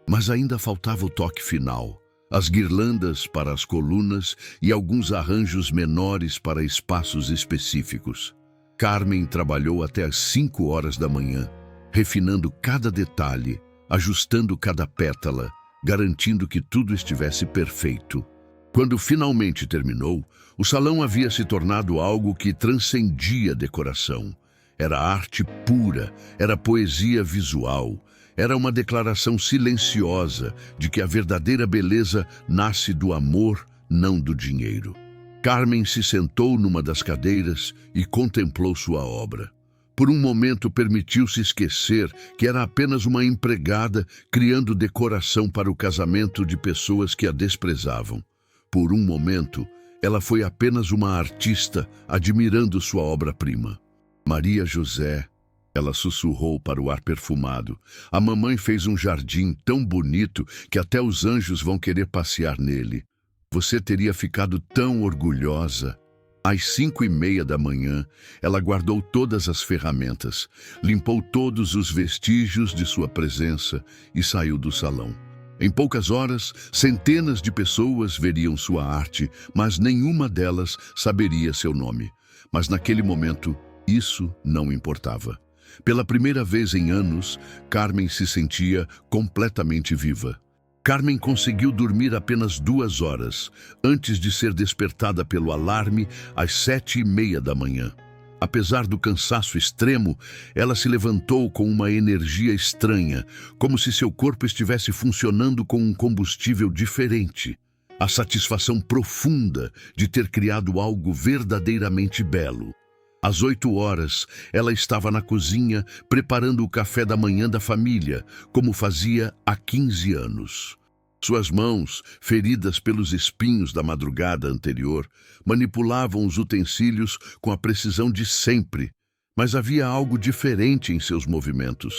A: Mas ainda faltava o toque final. As guirlandas para as colunas e alguns arranjos menores para espaços específicos. Carmen trabalhou até às 5 horas da manhã, refinando cada detalhe, ajustando cada pétala, garantindo que tudo estivesse perfeito. Quando finalmente terminou, o salão havia se tornado algo que transcendia decoração. Era arte pura, era poesia visual. Era uma declaração silenciosa de que a verdadeira beleza nasce do amor, não do dinheiro. Carmen se sentou numa das cadeiras e contemplou sua obra. Por um momento permitiu-se esquecer que era apenas uma empregada criando decoração para o casamento de pessoas que a desprezavam. Por um momento, ela foi apenas uma artista admirando sua obra-prima. "Maria José", ela sussurrou para o ar perfumado. "A mamãe fez um jardim tão bonito que até os anjos vão querer passear nele. Você teria ficado tão orgulhosa." Às 5:30 da manhã, ela guardou todas as ferramentas, limpou todos os vestígios de sua presença e saiu do salão. Em poucas horas, centenas de pessoas veriam sua arte, mas nenhuma delas saberia seu nome. Mas naquele momento, isso não importava. Pela primeira vez em anos, Carmen se sentia completamente viva. Carmen conseguiu dormir apenas 2 horas, antes de ser despertada pelo alarme às 7:30 da manhã. Apesar do cansaço extremo, ela se levantou com uma energia estranha, como se seu corpo estivesse funcionando com um combustível diferente. A satisfação profunda de ter criado algo verdadeiramente belo. Às 8 horas, ela estava na cozinha preparando o café da manhã da família, como fazia há 15 anos. Suas mãos, feridas pelos espinhos da madrugada anterior, manipulavam os utensílios com a precisão de sempre, mas havia algo diferente em seus movimentos,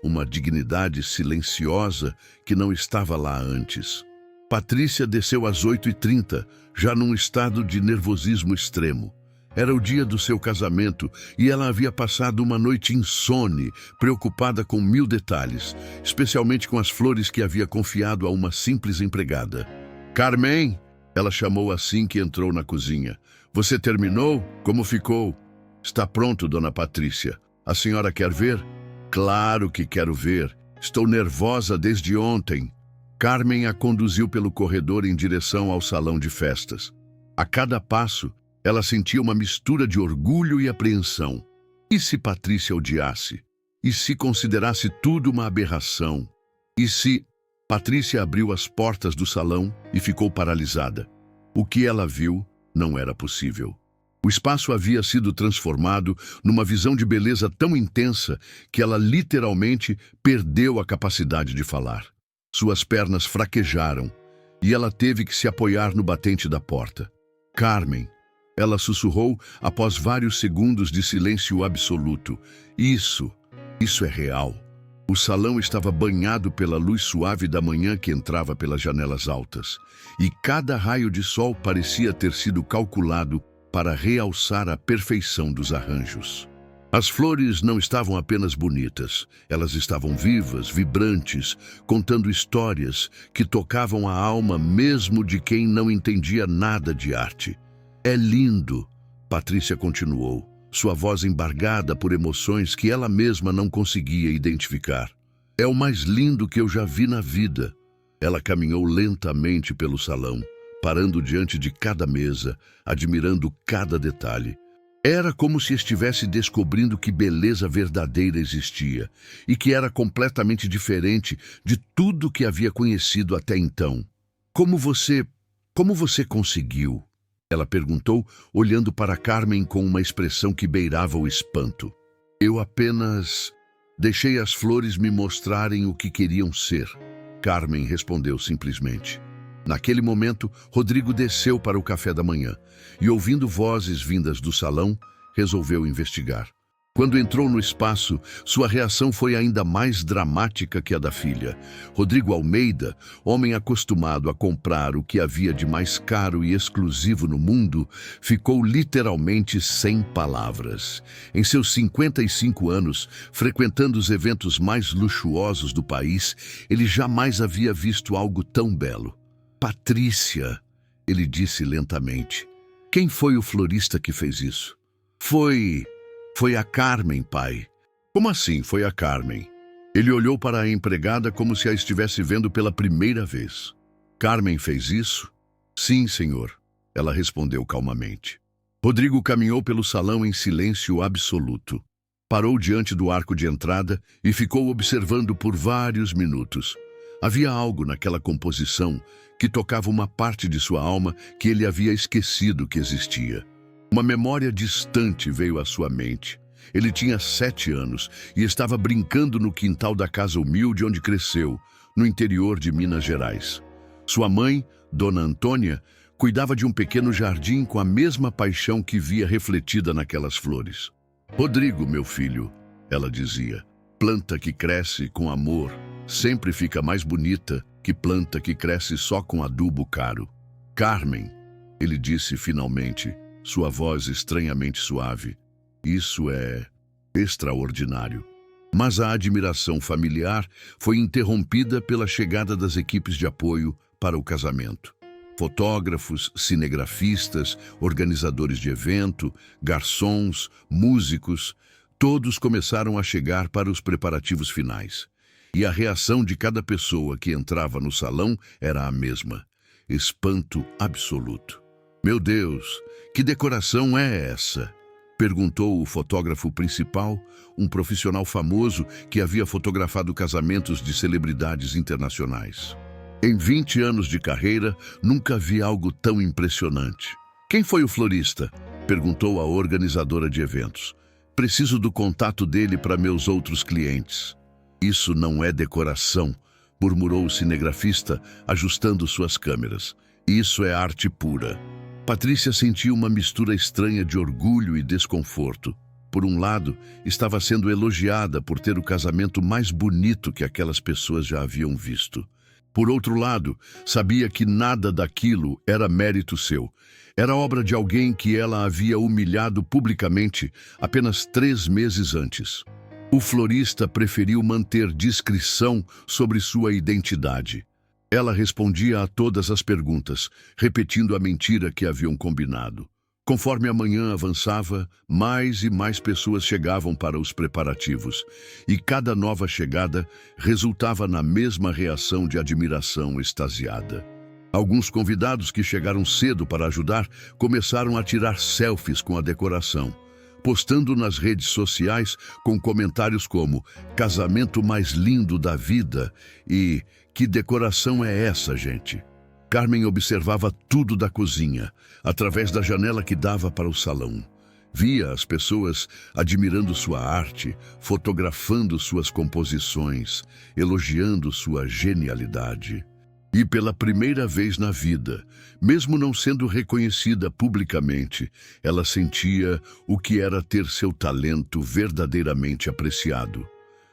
A: uma dignidade silenciosa que não estava lá antes. Patrícia desceu às 8:30, já num estado de nervosismo extremo. Era o dia do seu casamento e ela havia passado uma noite insone, preocupada com 1000 detalhes, especialmente com as flores que havia confiado a uma simples empregada. "Carmen", ela chamou assim que entrou na cozinha. "Você terminou? Como ficou?" "Está pronto, dona Patrícia. A senhora quer ver?" "Claro que quero ver. Estou nervosa desde ontem." Carmen a conduziu pelo corredor em direção ao salão de festas. A cada passo, ela sentia uma mistura de orgulho e apreensão. E se Patrícia odiasse? E se considerasse tudo uma aberração? E se... Patrícia abriu as portas do salão e ficou paralisada. O que ela viu não era possível. O espaço havia sido transformado numa visão de beleza tão intensa que ela literalmente perdeu a capacidade de falar. Suas pernas fraquejaram e ela teve que se apoiar no batente da porta. "Carmen", ela sussurrou após vários segundos de silêncio absoluto. Isso é real." O salão estava banhado pela luz suave da manhã que entrava pelas janelas altas, e cada raio de sol parecia ter sido calculado para realçar a perfeição dos arranjos. As flores não estavam apenas bonitas, elas estavam vivas, vibrantes, contando histórias que tocavam a alma mesmo de quem não entendia nada de arte. "É lindo", Patrícia continuou, sua voz embargada por emoções que ela mesma não conseguia identificar. "É o mais lindo que eu já vi na vida." Ela caminhou lentamente pelo salão, parando diante de cada mesa, admirando cada detalhe. Era como se estivesse descobrindo que beleza verdadeira existia e que era completamente diferente de tudo que havia conhecido até então. Como você conseguiu? Ela perguntou, olhando para Carmen com uma expressão que beirava o espanto. Eu apenas deixei as flores me mostrarem o que queriam ser. Carmen respondeu simplesmente. Naquele momento, Rodrigo desceu para o café da manhã e, ouvindo vozes vindas do salão, resolveu investigar. Quando entrou no espaço, sua reação foi ainda mais dramática que a da filha. Rodrigo Almeida, homem acostumado a comprar o que havia de mais caro e exclusivo no mundo, ficou literalmente sem palavras. Em seus 55 anos, frequentando os eventos mais luxuosos do país, ele jamais havia visto algo tão belo. Patrícia, ele disse lentamente. Quem foi o florista que fez isso? Foi a Carmen, pai. Como assim foi a Carmen? Ele olhou para a empregada como se a estivesse vendo pela primeira vez. Carmen fez isso? Sim, senhor, ela respondeu calmamente. Rodrigo caminhou pelo salão em silêncio absoluto. Parou diante do arco de entrada e ficou observando por vários minutos. Havia algo naquela composição que tocava uma parte de sua alma que ele havia esquecido que existia. Uma memória distante veio à sua mente. Ele tinha 7 anos e estava brincando no quintal da casa humilde onde cresceu, no interior de Minas Gerais. Sua mãe, Dona Antônia, cuidava de um pequeno jardim com a mesma paixão que via refletida naquelas flores. Rodrigo, meu filho, ela dizia, planta que cresce com amor sempre fica mais bonita que planta que cresce só com adubo caro. Carmen, ele disse finalmente, sua voz estranhamente suave. Isso é extraordinário. Mas a admiração familiar foi interrompida pela chegada das equipes de apoio para o casamento. Fotógrafos, cinegrafistas, organizadores de evento, garçons, músicos, todos começaram a chegar para os preparativos finais. E a reação de cada pessoa que entrava no salão era a mesma: espanto absoluto. Meu Deus, que decoração é essa? Perguntou o fotógrafo principal, um profissional famoso que havia fotografado casamentos de celebridades internacionais. Em 20 anos de carreira, nunca vi algo tão impressionante. Quem foi o florista? Perguntou a organizadora de eventos. Preciso do contato dele para meus outros clientes. Isso não é decoração, murmurou o cinegrafista, ajustando suas câmeras. Isso é arte pura. Patrícia sentiu uma mistura estranha de orgulho e desconforto. Por um lado, estava sendo elogiada por ter o casamento mais bonito que aquelas pessoas já haviam visto. Por outro lado, sabia que nada daquilo era mérito seu. Era obra de alguém que ela havia humilhado publicamente apenas 3 meses antes. O florista preferiu manter discrição sobre sua identidade. Ela respondia a todas as perguntas, repetindo a mentira que haviam combinado. Conforme a manhã avançava, mais e mais pessoas chegavam para os preparativos, e cada nova chegada resultava na mesma reação de admiração extasiada. Alguns convidados que chegaram cedo para ajudar começaram a tirar selfies com a decoração, postando nas redes sociais com comentários como "casamento mais lindo da vida" e "que decoração é essa, gente?". Carmen observava tudo da cozinha, através da janela que dava para o salão. Via as pessoas admirando sua arte, fotografando suas composições, elogiando sua genialidade. E pela primeira vez na vida, mesmo não sendo reconhecida publicamente, ela sentia o que era ter seu talento verdadeiramente apreciado.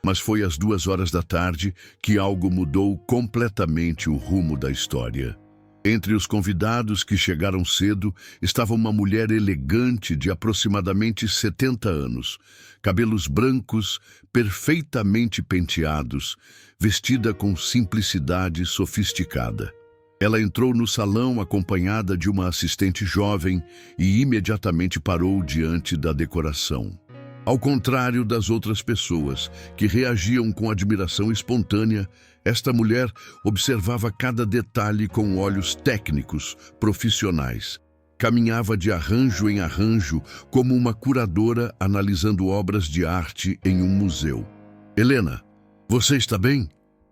A: Mas foi às 2h que algo mudou completamente o rumo da história. Entre os convidados que chegaram cedo estava uma mulher elegante de aproximadamente 70 anos, cabelos brancos, perfeitamente penteados, vestida com simplicidade sofisticada. Ela entrou no salão acompanhada de uma assistente jovem e imediatamente parou diante da decoração. Ao contrário das outras pessoas, que reagiam com admiração espontânea, esta mulher observava cada detalhe com olhos técnicos, profissionais. caminhava de arranjo em arranjo como uma curadora analisando obras de arte em um museu. Helena, você está bem?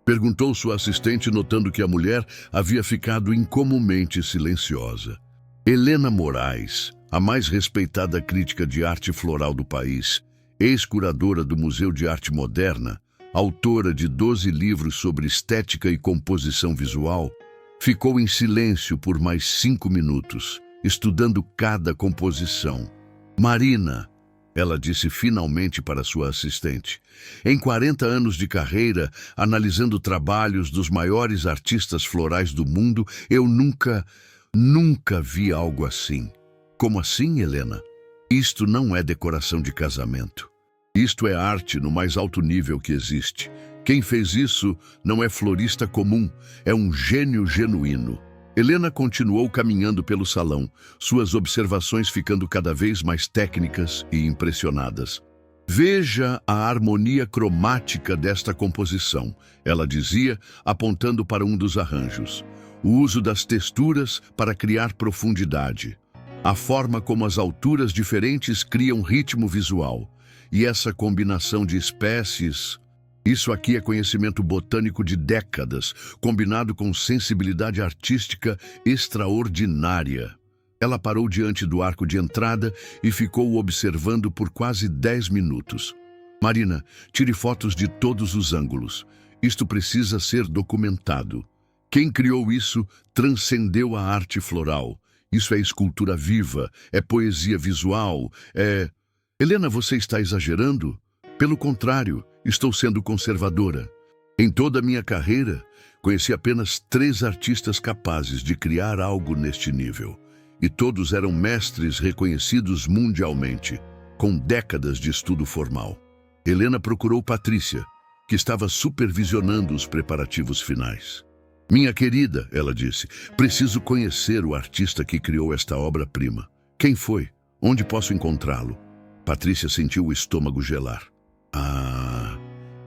A: Perguntou sua assistente, notando que a mulher havia ficado incomumente silenciosa. Helena Moraes, a mais respeitada crítica de arte floral do país, ex-curadora do Museu de Arte Moderna, autora de 12 livros sobre estética e composição visual, ficou em silêncio por mais 5 minutos, estudando cada composição. Marina, ela disse finalmente para sua assistente, em 40 anos de carreira, analisando trabalhos dos maiores artistas florais do mundo, eu nunca vi algo assim. Como assim, Helena? Isto não é decoração de casamento. Isto é arte no mais alto nível que existe. Quem fez isso não é florista comum, é um gênio genuíno. Helena continuou caminhando pelo salão, suas observações ficando cada vez mais técnicas e impressionadas. Veja a harmonia cromática desta composição, ela dizia, apontando para um dos arranjos. O uso das texturas para criar profundidade. A forma como as alturas diferentes criam ritmo visual. E essa combinação de espécies... Isso aqui é conhecimento botânico de décadas, combinado com sensibilidade artística extraordinária. Ela parou diante do arco de entrada e ficou observando por quase 10 minutos. Marina, tire fotos de todos os ângulos. Isto precisa ser documentado. Quem criou isso transcendeu a arte floral. Isso é escultura viva, é poesia visual, é... Helena, você está exagerando? Pelo contrário, estou sendo conservadora. Em toda a minha carreira, conheci apenas 3 artistas capazes de criar algo neste nível. E todos eram mestres reconhecidos mundialmente, com décadas de estudo formal. Helena procurou Patrícia, que estava supervisionando os preparativos finais. Minha querida, ela disse, preciso conhecer o artista que criou esta obra-prima. Quem foi? Onde posso encontrá-lo? Patrícia sentiu o estômago gelar.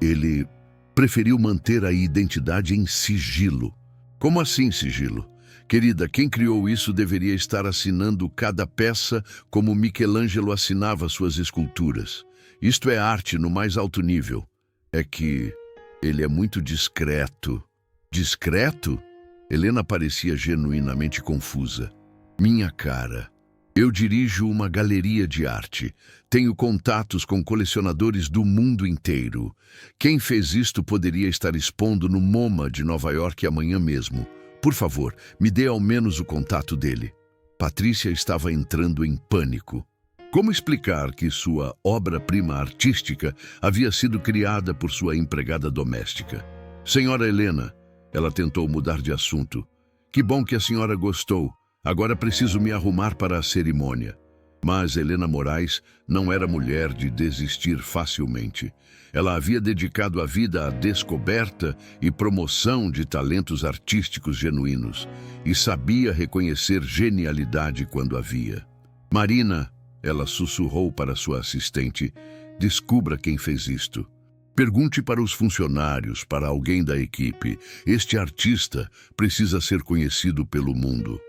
A: Ele preferiu manter a identidade em sigilo. Como assim sigilo? Querida, quem criou isso deveria estar assinando cada peça como Michelangelo assinava suas esculturas. Isto é arte no mais alto nível. É que ele é muito discreto. Discreto? Helena parecia genuinamente confusa. Minha cara, eu dirijo uma galeria de arte. Tenho contatos com colecionadores do mundo inteiro. Quem fez isto poderia estar expondo no MoMA de Nova York amanhã mesmo. Por favor, me dê ao menos o contato dele. Patrícia estava entrando em pânico. Como explicar que sua obra-prima artística havia sido criada por sua empregada doméstica? Senhora Helena, ela tentou mudar de assunto. Que bom que a senhora gostou. Agora preciso me arrumar para a cerimônia. Mas Helena Moraes não era mulher de desistir facilmente. Ela havia dedicado a vida à descoberta e promoção de talentos artísticos genuínos e sabia reconhecer genialidade quando havia. Marina, ela sussurrou para sua assistente, descubra quem fez isto. Pergunte para os funcionários, para alguém da equipe. Este artista precisa ser conhecido pelo mundo.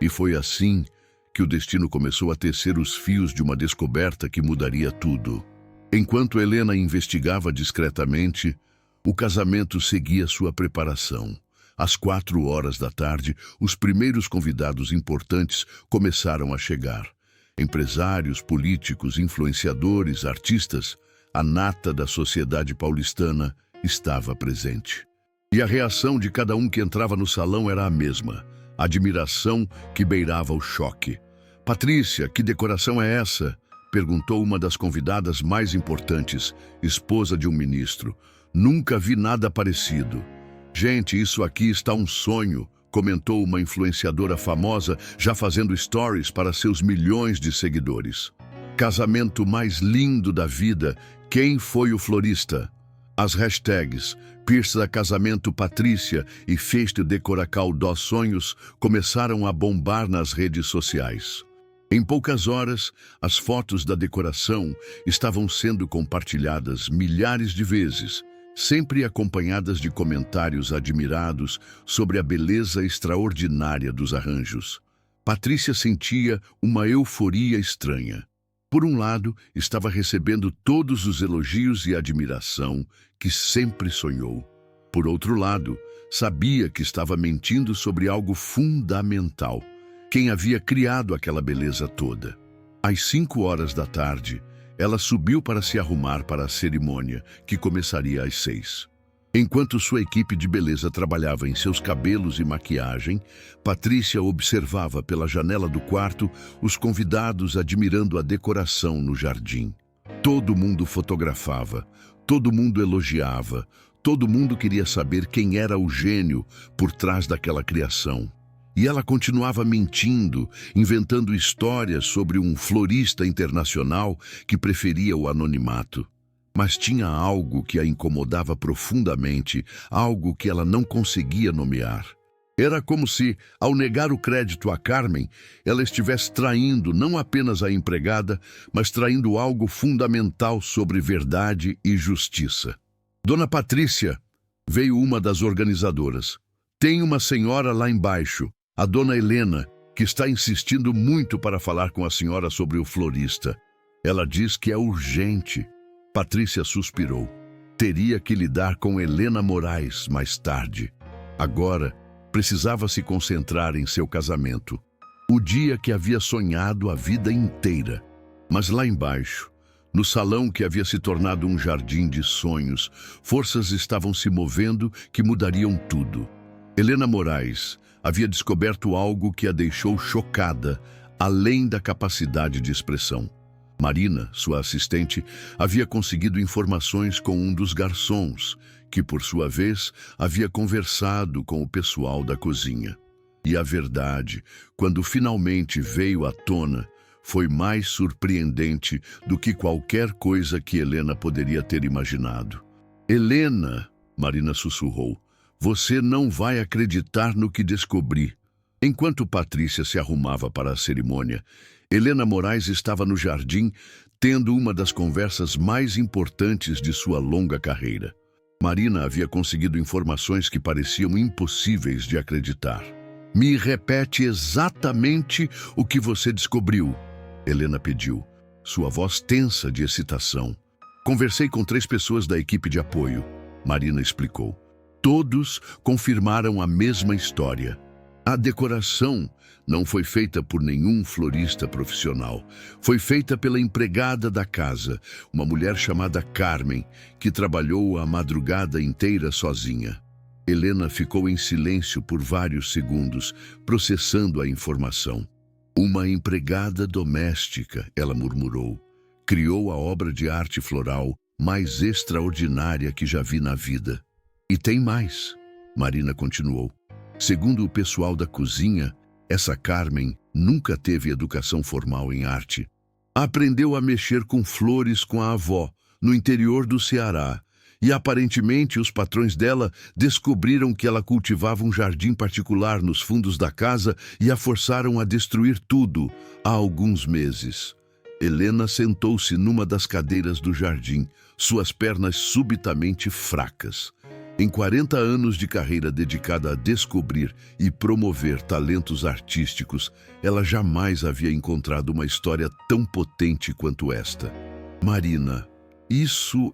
A: E foi assim que o destino começou a tecer os fios de uma descoberta que mudaria tudo. Enquanto Helena investigava discretamente, o casamento seguia sua preparação. Às 4 da tarde, os primeiros convidados importantes começaram a chegar. Empresários, políticos, influenciadores, artistas, a nata da sociedade paulistana estava presente. E a reação de cada um que entrava no salão era a mesma. Admiração que beirava o choque. Patrícia, que decoração é essa? Perguntou uma das convidadas mais importantes, esposa de um ministro. Nunca vi nada parecido. Gente, isso aqui está um sonho, comentou uma influenciadora famosa, já fazendo stories para seus milhões de seguidores. Casamento mais lindo da vida, quem foi o florista? As hashtags Pirsa Casamento Patrícia e Feste Decoracal dos Sonhos começaram a bombar nas redes sociais. Em poucas horas, as fotos da decoração estavam sendo compartilhadas milhares de vezes, sempre acompanhadas de comentários admirados sobre a beleza extraordinária dos arranjos. Patrícia sentia uma euforia estranha. Por um lado, estava recebendo todos os elogios e admiração que sempre sonhou. Por outro lado, sabia que estava mentindo sobre algo fundamental. Quem havia criado aquela beleza toda? Às 5 horas da tarde, ela subiu para se arrumar para a cerimônia, que começaria às 6. Enquanto sua equipe de beleza trabalhava em seus cabelos e maquiagem, Patrícia observava pela janela do quarto os convidados admirando a decoração no jardim. Todo mundo fotografava, todo mundo elogiava, todo mundo queria saber quem era o gênio por trás daquela criação. E ela continuava mentindo, inventando histórias sobre um florista internacional que preferia o anonimato. Mas tinha algo que a incomodava profundamente, algo que ela não conseguia nomear. Era como se, ao negar o crédito a Carmen, ela estivesse traindo não apenas a empregada, mas traindo algo fundamental sobre verdade e justiça. Dona Patrícia, veio uma das organizadoras. Tem uma senhora lá embaixo, a Dona Helena, que está insistindo muito para falar com a senhora sobre o florista. Ela diz que é urgente. Patrícia suspirou. Teria que lidar com Helena Moraes mais tarde. Agora, precisava se concentrar em seu casamento. O dia que havia sonhado a vida inteira. Mas lá embaixo, no salão que havia se tornado um jardim de sonhos, forças estavam se movendo que mudariam tudo. Helena Moraes havia descoberto algo que a deixou chocada, além da capacidade de expressão. Marina, sua assistente, havia conseguido informações com um dos garçons, que, por sua vez, havia conversado com o pessoal da cozinha. E a verdade, quando finalmente veio à tona, foi mais surpreendente do que qualquer coisa que Helena poderia ter imaginado. Helena, Marina sussurrou, você não vai acreditar no que descobri. Enquanto Patrícia se arrumava para a cerimônia, Helena Moraes estava no jardim, tendo uma das conversas mais importantes de sua longa carreira. Marina havia conseguido informações que pareciam impossíveis de acreditar. Me repete exatamente o que você descobriu, Helena pediu, sua voz tensa de excitação. Conversei com 3 pessoas da equipe de apoio, Marina explicou. Todos confirmaram a mesma história. A decoração não foi feita por nenhum florista profissional. Foi feita pela empregada da casa, uma mulher chamada Carmen, que trabalhou a madrugada inteira sozinha. Helena ficou em silêncio por vários segundos, processando a informação. Uma empregada doméstica, ela murmurou, criou a obra de arte floral mais extraordinária que já vi na vida. E tem mais, Marina continuou. Segundo o pessoal da cozinha, essa Carmen nunca teve educação formal em arte. Aprendeu a mexer com flores com a avó, no interior do Ceará, e aparentemente os patrões dela descobriram que ela cultivava um jardim particular nos fundos da casa e a forçaram a destruir tudo há alguns meses. Helena sentou-se numa das cadeiras do jardim, suas pernas subitamente fracas. Em 40 anos de carreira dedicada a descobrir e promover talentos artísticos, ela jamais havia encontrado uma história tão potente quanto esta. Marina, isso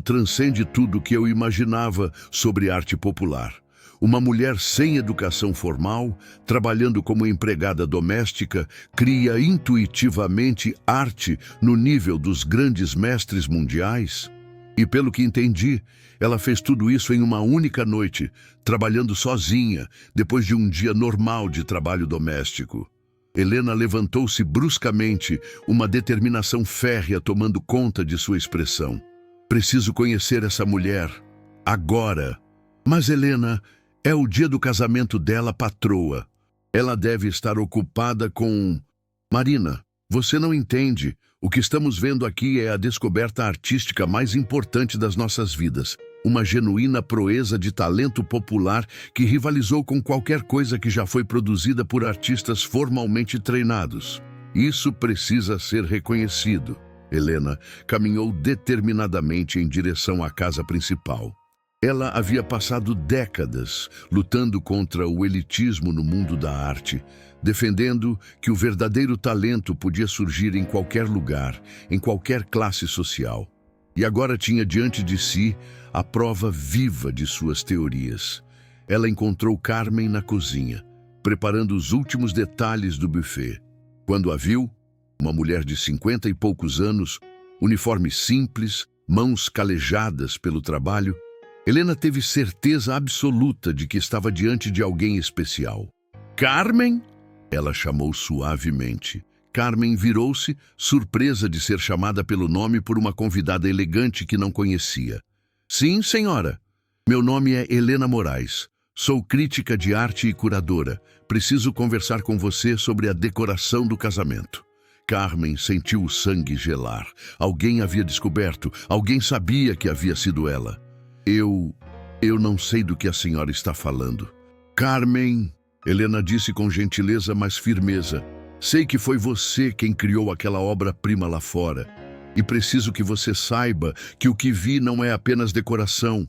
A: transcende tudo o que eu imaginava sobre arte popular. Uma mulher sem educação formal, trabalhando como empregada doméstica, cria intuitivamente arte no nível dos grandes mestres mundiais? E pelo que entendi, ela fez tudo isso em uma única noite, trabalhando sozinha, depois de um dia normal de trabalho doméstico. Helena levantou-se bruscamente, uma determinação férrea tomando conta de sua expressão. Preciso conhecer essa mulher, agora. Mas Helena, é o dia do casamento dela, patroa. Ela deve estar ocupada com... Marina, você não entende. O que estamos vendo aqui é a descoberta artística mais importante das nossas vidas. Uma genuína proeza de talento popular que rivalizou com qualquer coisa que já foi produzida por artistas formalmente treinados. Isso precisa ser reconhecido. Helena caminhou determinadamente em direção à casa principal. Ela havia passado décadas lutando contra o elitismo no mundo da arte, defendendo que o verdadeiro talento podia surgir em qualquer lugar, em qualquer classe social. E agora tinha diante de si a prova viva de suas teorias. Ela encontrou Carmen na cozinha, preparando os últimos detalhes do buffet. Quando a viu, uma mulher de 50 e poucos anos, uniforme simples, mãos calejadas pelo trabalho, Helena teve certeza absoluta de que estava diante de alguém especial. Carmen? Ela chamou suavemente. Carmen virou-se, surpresa de ser chamada pelo nome por uma convidada elegante que não conhecia. Sim, senhora. Meu nome é Helena Moraes. Sou crítica de arte e curadora. Preciso conversar com você sobre a decoração do casamento. Carmen sentiu o sangue gelar. Alguém havia descoberto, alguém sabia que havia sido ela. Eu não sei do que a senhora está falando. Carmen, Helena disse com gentileza, mas firmeza. Sei que foi você quem criou aquela obra-prima lá fora. E preciso que você saiba que o que vi não é apenas decoração.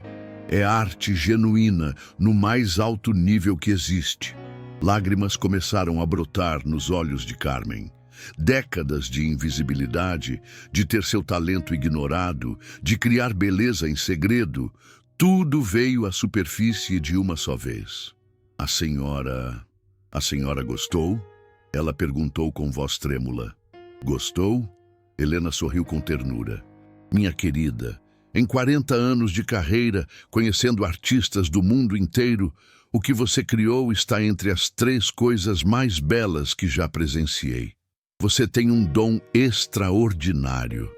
A: É arte genuína, no mais alto nível que existe. Lágrimas começaram a brotar nos olhos de Carmen. Décadas de invisibilidade, de ter seu talento ignorado, de criar beleza em segredo, tudo veio à superfície de uma só vez. A senhora gostou? Ela perguntou com voz trêmula. Gostou? Helena sorriu com ternura. Minha querida, em 40 anos de carreira, conhecendo artistas do mundo inteiro, o que você criou está entre as 3 coisas mais belas que já presenciei. Você tem um dom extraordinário.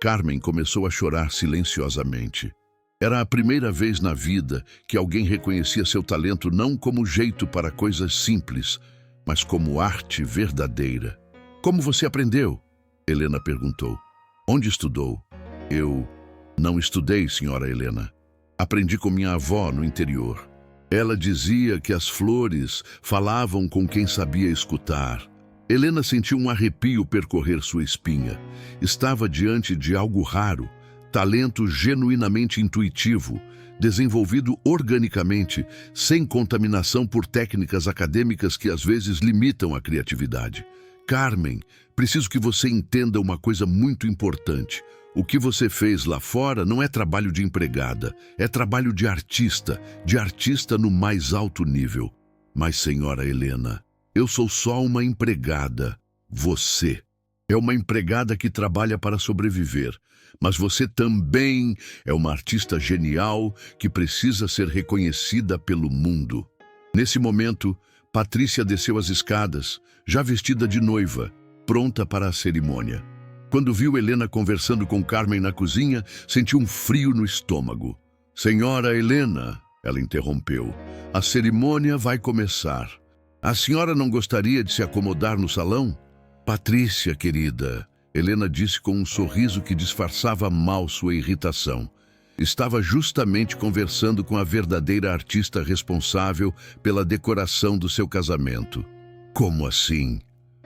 A: Carmen começou a chorar silenciosamente. Era a primeira vez na vida que alguém reconhecia seu talento não como jeito para coisas simples, mas como arte verdadeira. Como você aprendeu? Helena perguntou. Onde estudou? Eu não estudei, senhora Helena. Aprendi com minha avó no interior. Ela dizia que as flores falavam com quem sabia escutar. Helena sentiu um arrepio percorrer sua espinha. Estava diante de algo raro, talento genuinamente intuitivo, desenvolvido organicamente, sem contaminação por técnicas acadêmicas que às vezes limitam a criatividade. Carmen, preciso que você entenda uma coisa muito importante. O que você fez lá fora não é trabalho de empregada, é trabalho de artista no mais alto nível. Mas, senhora Helena, eu sou só uma empregada. Você é uma empregada que trabalha para sobreviver. Mas você também é uma artista genial que precisa ser reconhecida pelo mundo. Nesse momento, Patrícia desceu as escadas, já vestida de noiva, pronta para a cerimônia. Quando viu Helena conversando com Carmen na cozinha, sentiu um frio no estômago. Senhora Helena, ela interrompeu, a cerimônia vai começar. A senhora não gostaria de se acomodar no salão? Patrícia, querida, Helena disse com um sorriso que disfarçava mal sua irritação. Estava justamente conversando com a verdadeira artista responsável pela decoração do seu casamento. Como assim?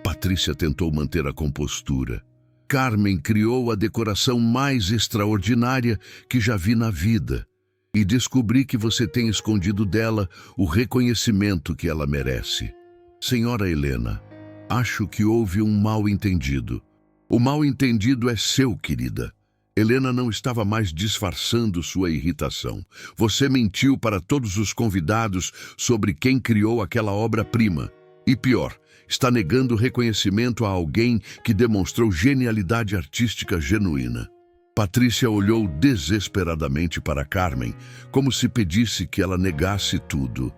A: Patrícia tentou manter a compostura. Carmen criou a decoração mais extraordinária que já vi na vida. E descobri que você tem escondido dela o reconhecimento que ela merece. Senhora Helena, acho que houve um mal-entendido. O mal-entendido é seu, querida. Helena não estava mais disfarçando sua irritação. Você mentiu para todos os convidados sobre quem criou aquela obra-prima. E pior, está negando reconhecimento a alguém que demonstrou genialidade artística genuína. Patrícia olhou desesperadamente para Carmen, como se pedisse que ela negasse tudo.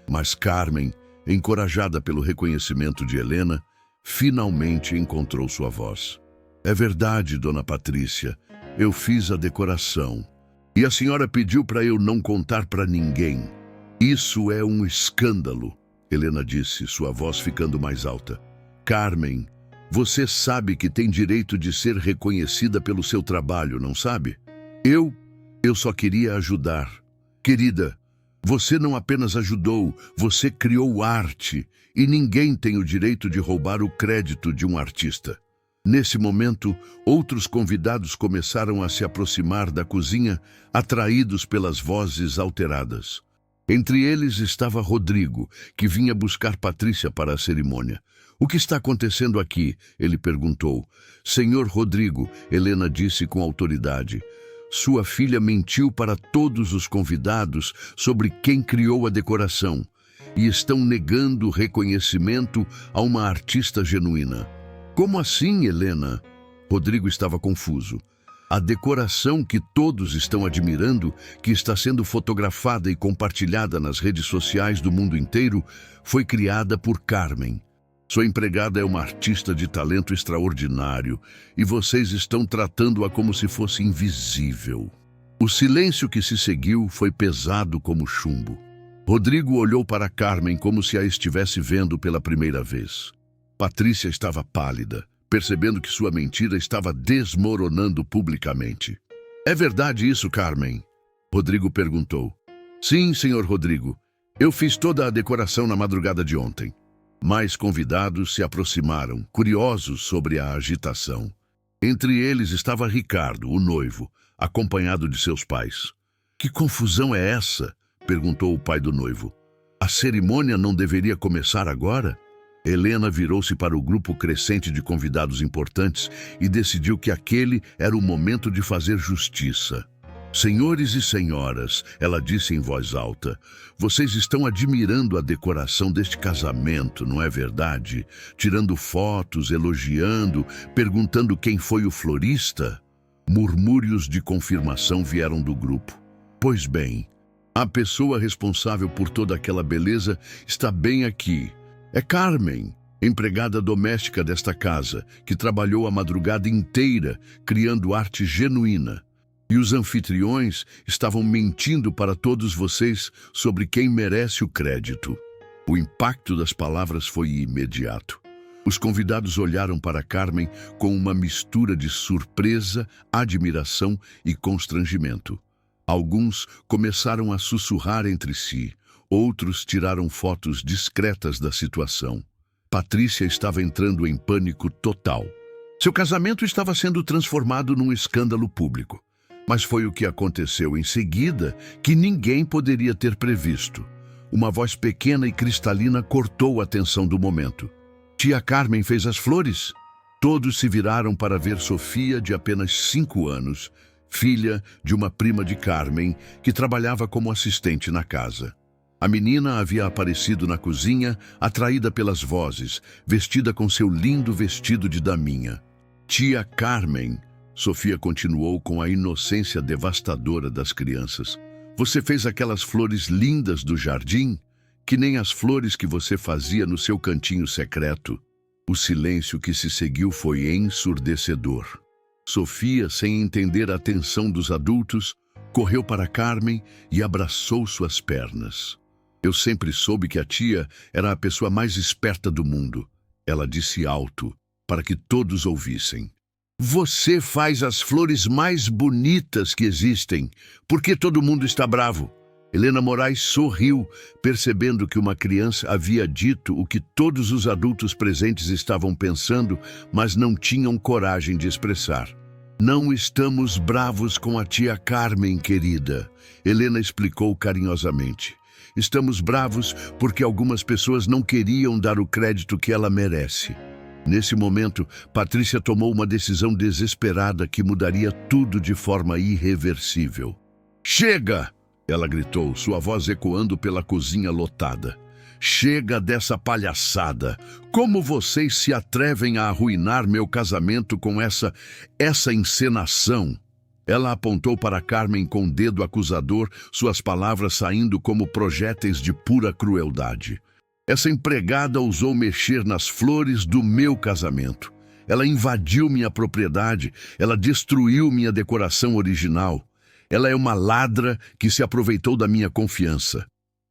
A: Mas Carmen, encorajada pelo reconhecimento de Helena, finalmente encontrou sua voz. É verdade, dona Patrícia, eu fiz a decoração. E a senhora pediu para eu não contar para ninguém. Isso é um escândalo, Helena disse, sua voz ficando mais alta. Carmen, você sabe que tem direito de ser reconhecida pelo seu trabalho, não sabe? Eu só queria ajudar. Querida, você não apenas ajudou, você criou arte, e ninguém tem o direito de roubar o crédito de um artista. Nesse momento, outros convidados começaram a se aproximar da cozinha, atraídos pelas vozes alteradas. Entre eles estava Rodrigo, que vinha buscar Patrícia para a cerimônia. "O que está acontecendo aqui?" ele perguntou. "Senhor Rodrigo", Helena disse com autoridade, "sua filha mentiu para todos os convidados sobre quem criou a decoração e estão negando reconhecimento a uma artista genuína." "Como assim, Helena?" Rodrigo estava confuso. "A decoração que todos estão admirando, que está sendo fotografada e compartilhada nas redes sociais do mundo inteiro, foi criada por Carmen. Sua empregada é uma artista de talento extraordinário e vocês estão tratando-a como se fosse invisível." O silêncio que se seguiu foi pesado como chumbo. Rodrigo olhou para Carmen como se a estivesse vendo pela primeira vez. Patrícia estava pálida, percebendo que sua mentira estava desmoronando publicamente. "É verdade isso, Carmen?" Rodrigo perguntou. "Sim, senhor Rodrigo. Eu fiz toda a decoração na madrugada de ontem." Mais convidados se aproximaram, curiosos sobre a agitação. Entre eles estava Ricardo, o noivo, acompanhado de seus pais. "Que confusão é essa?" perguntou o pai do noivo. "A cerimônia não deveria começar agora?" Helena virou-se para o grupo crescente de convidados importantes e decidiu que aquele era o momento de fazer justiça. "Senhores e senhoras", ela disse em voz alta, "vocês estão admirando a decoração deste casamento, não é verdade? Tirando fotos, elogiando, perguntando quem foi o florista?" Murmúrios de confirmação vieram do grupo. "Pois bem, a pessoa responsável por toda aquela beleza está bem aqui. É Carmen, empregada doméstica desta casa, que trabalhou a madrugada inteira criando arte genuína. E os anfitriões estavam mentindo para todos vocês sobre quem merece o crédito." O impacto das palavras foi imediato. Os convidados olharam para Carmen com uma mistura de surpresa, admiração e constrangimento. Alguns começaram a sussurrar entre si, outros tiraram fotos discretas da situação. Patrícia estava entrando em pânico total. Seu casamento estava sendo transformado num escândalo público. Mas foi o que aconteceu em seguida que ninguém poderia ter previsto. Uma voz pequena e cristalina cortou a tensão do momento. "Tia Carmen fez as flores?" Todos se viraram para ver Sofia, de apenas 5 anos, filha de uma prima de Carmen, que trabalhava como assistente na casa. A menina havia aparecido na cozinha, atraída pelas vozes, vestida com seu lindo vestido de daminha. "Tia Carmen", Sofia continuou com a inocência devastadora das crianças, "você fez aquelas flores lindas do jardim, que nem as flores que você fazia no seu cantinho secreto." O silêncio que se seguiu foi ensurdecedor. Sofia, sem entender a atenção dos adultos, correu para Carmen e abraçou suas pernas. "Eu sempre soube que a tia era a pessoa mais esperta do mundo", ela disse alto, para que todos ouvissem. "Você faz as flores mais bonitas que existem. Por que todo mundo está bravo?" Helena Moraes sorriu, percebendo que uma criança havia dito o que todos os adultos presentes estavam pensando, mas não tinham coragem de expressar. "Não estamos bravos com a tia Carmen, querida", Helena explicou carinhosamente. "Estamos bravos porque algumas pessoas não queriam dar o crédito que ela merece." Nesse momento, Patrícia tomou uma decisão desesperada que mudaria tudo de forma irreversível. "Chega!" ela gritou, sua voz ecoando pela cozinha lotada. "Chega dessa palhaçada! Como vocês se atrevem a arruinar meu casamento com essa encenação?" Ela apontou para Carmen com o dedo acusador, suas palavras saindo como projéteis de pura crueldade. "Essa empregada ousou mexer nas flores do meu casamento. Ela invadiu minha propriedade, ela destruiu minha decoração original. Ela é uma ladra que se aproveitou da minha confiança."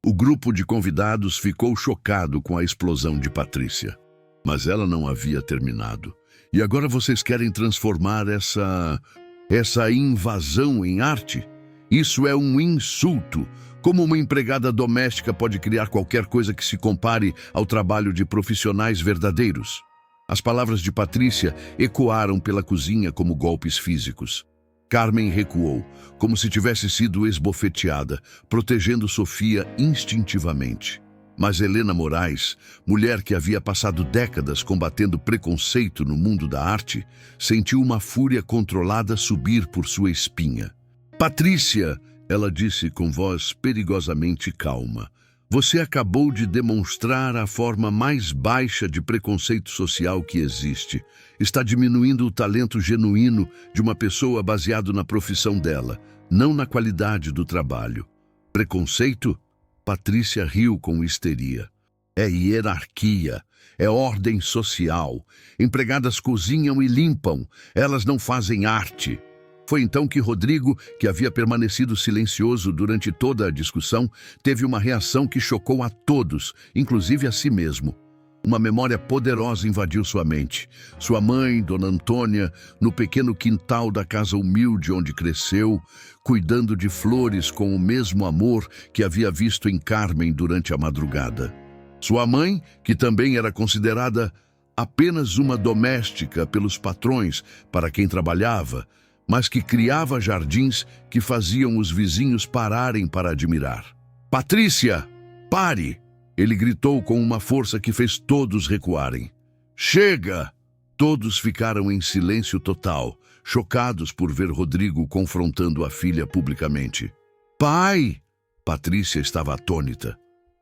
A: O grupo de convidados ficou chocado com a explosão de Patrícia. Mas ela não havia terminado. "E agora vocês querem transformar essa invasão em arte? Isso é um insulto. Como uma empregada doméstica pode criar qualquer coisa que se compare ao trabalho de profissionais verdadeiros?" As palavras de Patrícia ecoaram pela cozinha como golpes físicos. Carmen recuou, como se tivesse sido esbofeteada, protegendo Sofia instintivamente. Mas Helena Moraes, mulher que havia passado décadas combatendo preconceito no mundo da arte, sentiu uma fúria controlada subir por sua espinha. "Patrícia", ela disse com voz perigosamente calma, "você acabou de demonstrar a forma mais baixa de preconceito social que existe. Está diminuindo o talento genuíno de uma pessoa baseado na profissão dela, não na qualidade do trabalho. Preconceito?" Patrícia riu com histeria. "É hierarquia, é ordem social. Empregadas cozinham e limpam, elas não fazem arte." Foi então que Rodrigo, que havia permanecido silencioso durante toda a discussão, teve uma reação que chocou a todos, inclusive a si mesmo. Uma memória poderosa invadiu sua mente. Sua mãe, Dona Antônia, no pequeno quintal da casa humilde onde cresceu, cuidando de flores com o mesmo amor que havia visto em Carmen durante a madrugada. Sua mãe, que também era considerada apenas uma doméstica pelos patrões para quem trabalhava, mas que criava jardins que faziam os vizinhos pararem para admirar. "Patrícia, pare!" Ele gritou com uma força que fez todos recuarem. "Chega!" Todos ficaram em silêncio total, chocados por ver Rodrigo confrontando a filha publicamente. "Pai!" Patrícia estava atônita.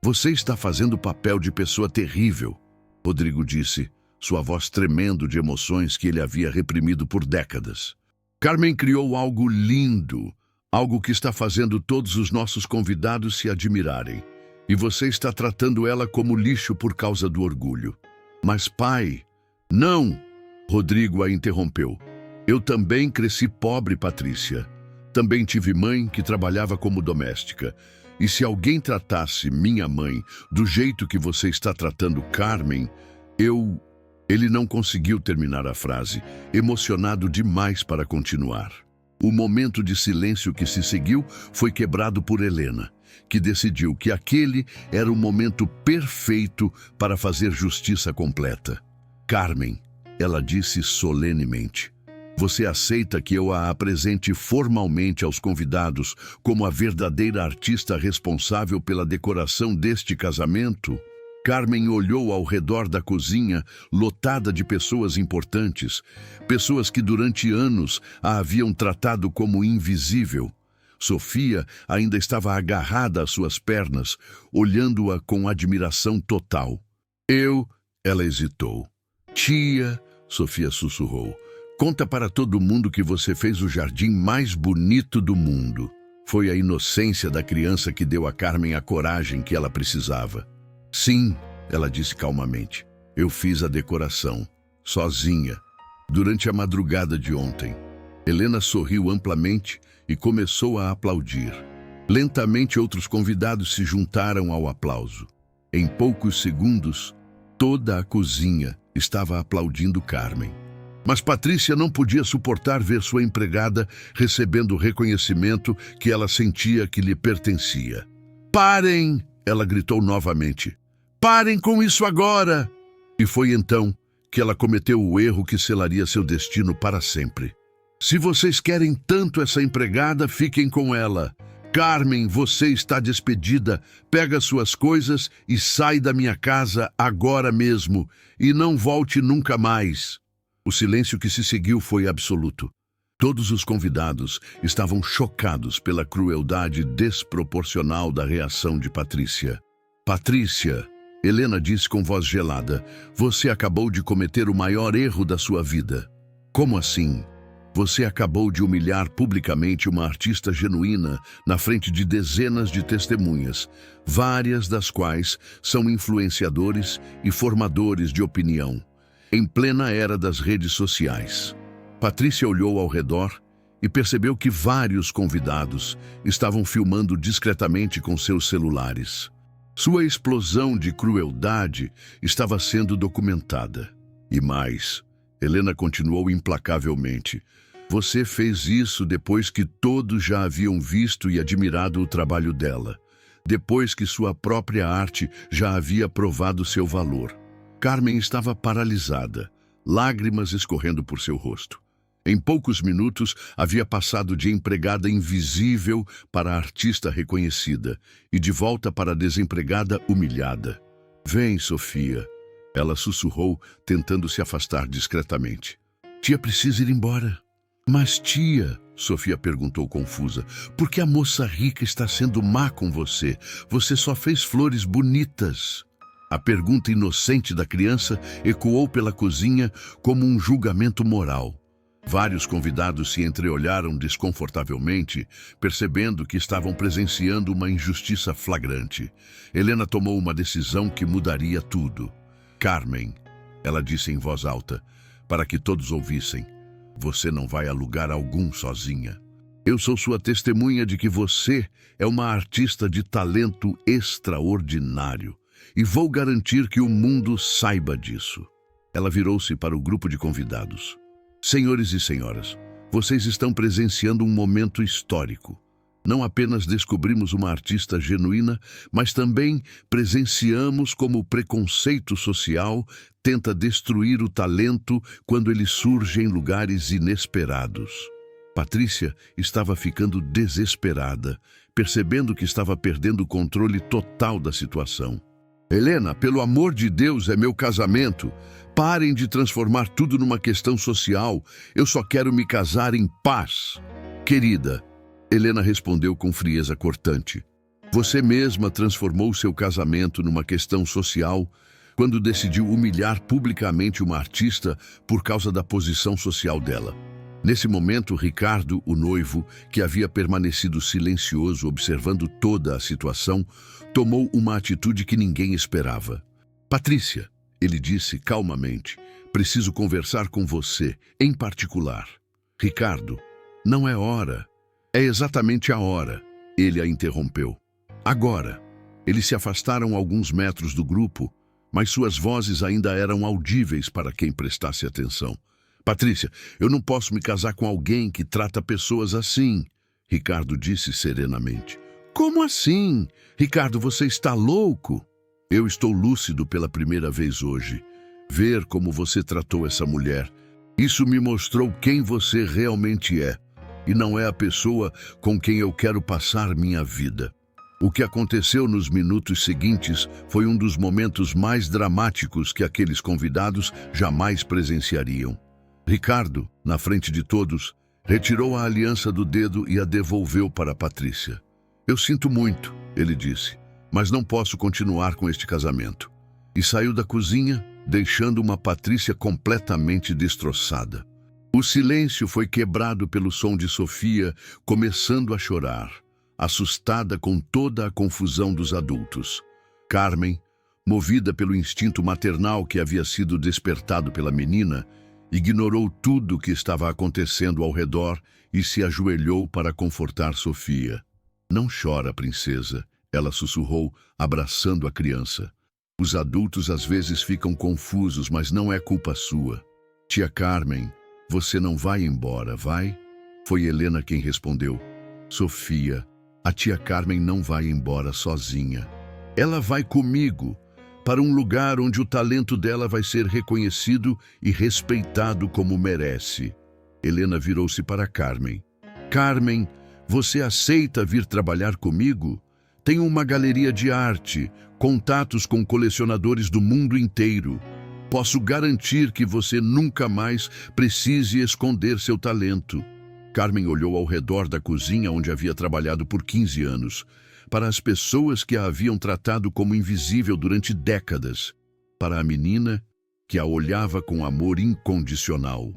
A: "Você está fazendo o papel de pessoa terrível", Rodrigo disse, sua voz tremendo de emoções que ele havia reprimido por décadas. "Carmen criou algo lindo, algo que está fazendo todos os nossos convidados se admirarem. E você está tratando ela como lixo por causa do orgulho." "Mas, pai..." "Não!" Rodrigo a interrompeu. "Eu também cresci pobre, Patrícia. Também tive mãe que trabalhava como doméstica. E se alguém tratasse minha mãe do jeito que você está tratando Carmen, eu..." Ele não conseguiu terminar a frase, emocionado demais para continuar. O momento de silêncio que se seguiu foi quebrado por Helena, que decidiu que aquele era o momento perfeito para fazer justiça completa. "Carmen", ela disse solenemente, "você aceita que eu a apresente formalmente aos convidados como a verdadeira artista responsável pela decoração deste casamento?" Carmen olhou ao redor da cozinha, lotada de pessoas importantes, pessoas que durante anos a haviam tratado como invisível. Sofia ainda estava agarrada às suas pernas, olhando-a com admiração total. Ela hesitou. "Tia", Sofia sussurrou, "conta para todo mundo que você fez o jardim mais bonito do mundo." Foi a inocência da criança que deu a Carmen a coragem que ela precisava. "Sim", ela disse calmamente, "eu fiz a decoração, sozinha, durante a madrugada de ontem." Helena sorriu amplamente e começou a aplaudir. Lentamente outros convidados se juntaram ao aplauso. Em poucos segundos, toda a cozinha estava aplaudindo Carmen. Mas Patrícia não podia suportar ver sua empregada recebendo o reconhecimento que ela sentia que lhe pertencia. "Parem!" ela gritou novamente. "Parem com isso agora!" E foi então que ela cometeu o erro que selaria seu destino para sempre. "Se vocês querem tanto essa empregada, fiquem com ela. Carmen, você está despedida. Pega suas coisas e sai da minha casa agora mesmo. E não volte nunca mais." O silêncio que se seguiu foi absoluto. Todos os convidados estavam chocados pela crueldade desproporcional da reação de Patrícia. "Patrícia", Helena disse com voz gelada, "você acabou de cometer o maior erro da sua vida." "Como assim?" "Você acabou de humilhar publicamente uma artista genuína na frente de dezenas de testemunhas, várias das quais são influenciadores e formadores de opinião, em plena era das redes sociais." Patrícia olhou ao redor e percebeu que vários convidados estavam filmando discretamente com seus celulares. Sua explosão de crueldade estava sendo documentada. E mais, Helena continuou implacavelmente, "você fez isso depois que todos já haviam visto e admirado o trabalho dela, depois que sua própria arte já havia provado seu valor." Carmen estava paralisada, lágrimas escorrendo por seu rosto. Em poucos minutos, havia passado de empregada invisível para artista reconhecida e de volta para desempregada humilhada. "Vem, Sofia", ela sussurrou, tentando se afastar discretamente. "Tia precisa ir embora." "Mas, tia", Sofia perguntou confusa, "por que a moça rica está sendo má com você? Você só fez flores bonitas." A pergunta inocente da criança ecoou pela cozinha como um julgamento moral. Vários convidados se entreolharam desconfortavelmente, percebendo que estavam presenciando uma injustiça flagrante. Helena tomou uma decisão que mudaria tudo. "Carmen", ela disse em voz alta, para que todos ouvissem, "você não vai a lugar algum sozinha. Eu sou sua testemunha de que você é uma artista de talento extraordinário e vou garantir que o mundo saiba disso." Ela virou-se para o grupo de convidados. "Senhores e senhoras, vocês estão presenciando um momento histórico. Não apenas descobrimos uma artista genuína, mas também presenciamos como o preconceito social tenta destruir o talento quando ele surge em lugares inesperados." Patrícia estava ficando desesperada, percebendo que estava perdendo o controle total da situação. "Helena, pelo amor de Deus, é meu casamento. Parem de transformar tudo numa questão social. Eu só quero me casar em paz." "Querida", Helena respondeu com frieza cortante, "você mesma transformou seu casamento numa questão social quando decidiu humilhar publicamente uma artista por causa da posição social dela." Nesse momento, Ricardo, o noivo, que havia permanecido silencioso observando toda a situação, tomou uma atitude que ninguém esperava. "Patrícia", ele disse calmamente, "preciso conversar com você, em particular." "Ricardo, não é hora." "É exatamente a hora", ele a interrompeu. "Agora." Eles se afastaram alguns metros do grupo, mas suas vozes ainda eram audíveis para quem prestasse atenção. "Patrícia, eu não posso me casar com alguém que trata pessoas assim", Ricardo disse serenamente. "Como assim? Ricardo, você está louco?" "Eu estou lúcido pela primeira vez hoje. Ver como você tratou essa mulher, isso me mostrou quem você realmente é, e não é a pessoa com quem eu quero passar minha vida." O que aconteceu nos minutos seguintes foi um dos momentos mais dramáticos que aqueles convidados jamais presenciariam. Ricardo, na frente de todos, retirou a aliança do dedo e a devolveu para Patrícia. "Eu sinto muito", ele disse, "mas não posso continuar com este casamento." E saiu da cozinha, deixando uma Patrícia completamente destroçada. O silêncio foi quebrado pelo som de Sofia, começando a chorar, assustada com toda a confusão dos adultos. Carmen, movida pelo instinto maternal que havia sido despertado pela menina, ignorou tudo o que estava acontecendo ao redor e se ajoelhou para confortar Sofia. "Não chora, princesa", ela sussurrou, abraçando a criança. "Os adultos às vezes ficam confusos, mas não é culpa sua." "Tia Carmen, você não vai embora, vai?" Foi Helena quem respondeu. "Sofia, a tia Carmen não vai embora sozinha. Ela vai comigo, para um lugar onde o talento dela vai ser reconhecido e respeitado como merece." Helena virou-se para Carmen. "Carmen, você aceita vir trabalhar comigo? Tenho uma galeria de arte, contatos com colecionadores do mundo inteiro. Posso garantir que você nunca mais precise esconder seu talento." Carmen olhou ao redor da cozinha onde havia trabalhado por 15 anos, para as pessoas que a haviam tratado como invisível durante décadas, para a menina que a olhava com amor incondicional.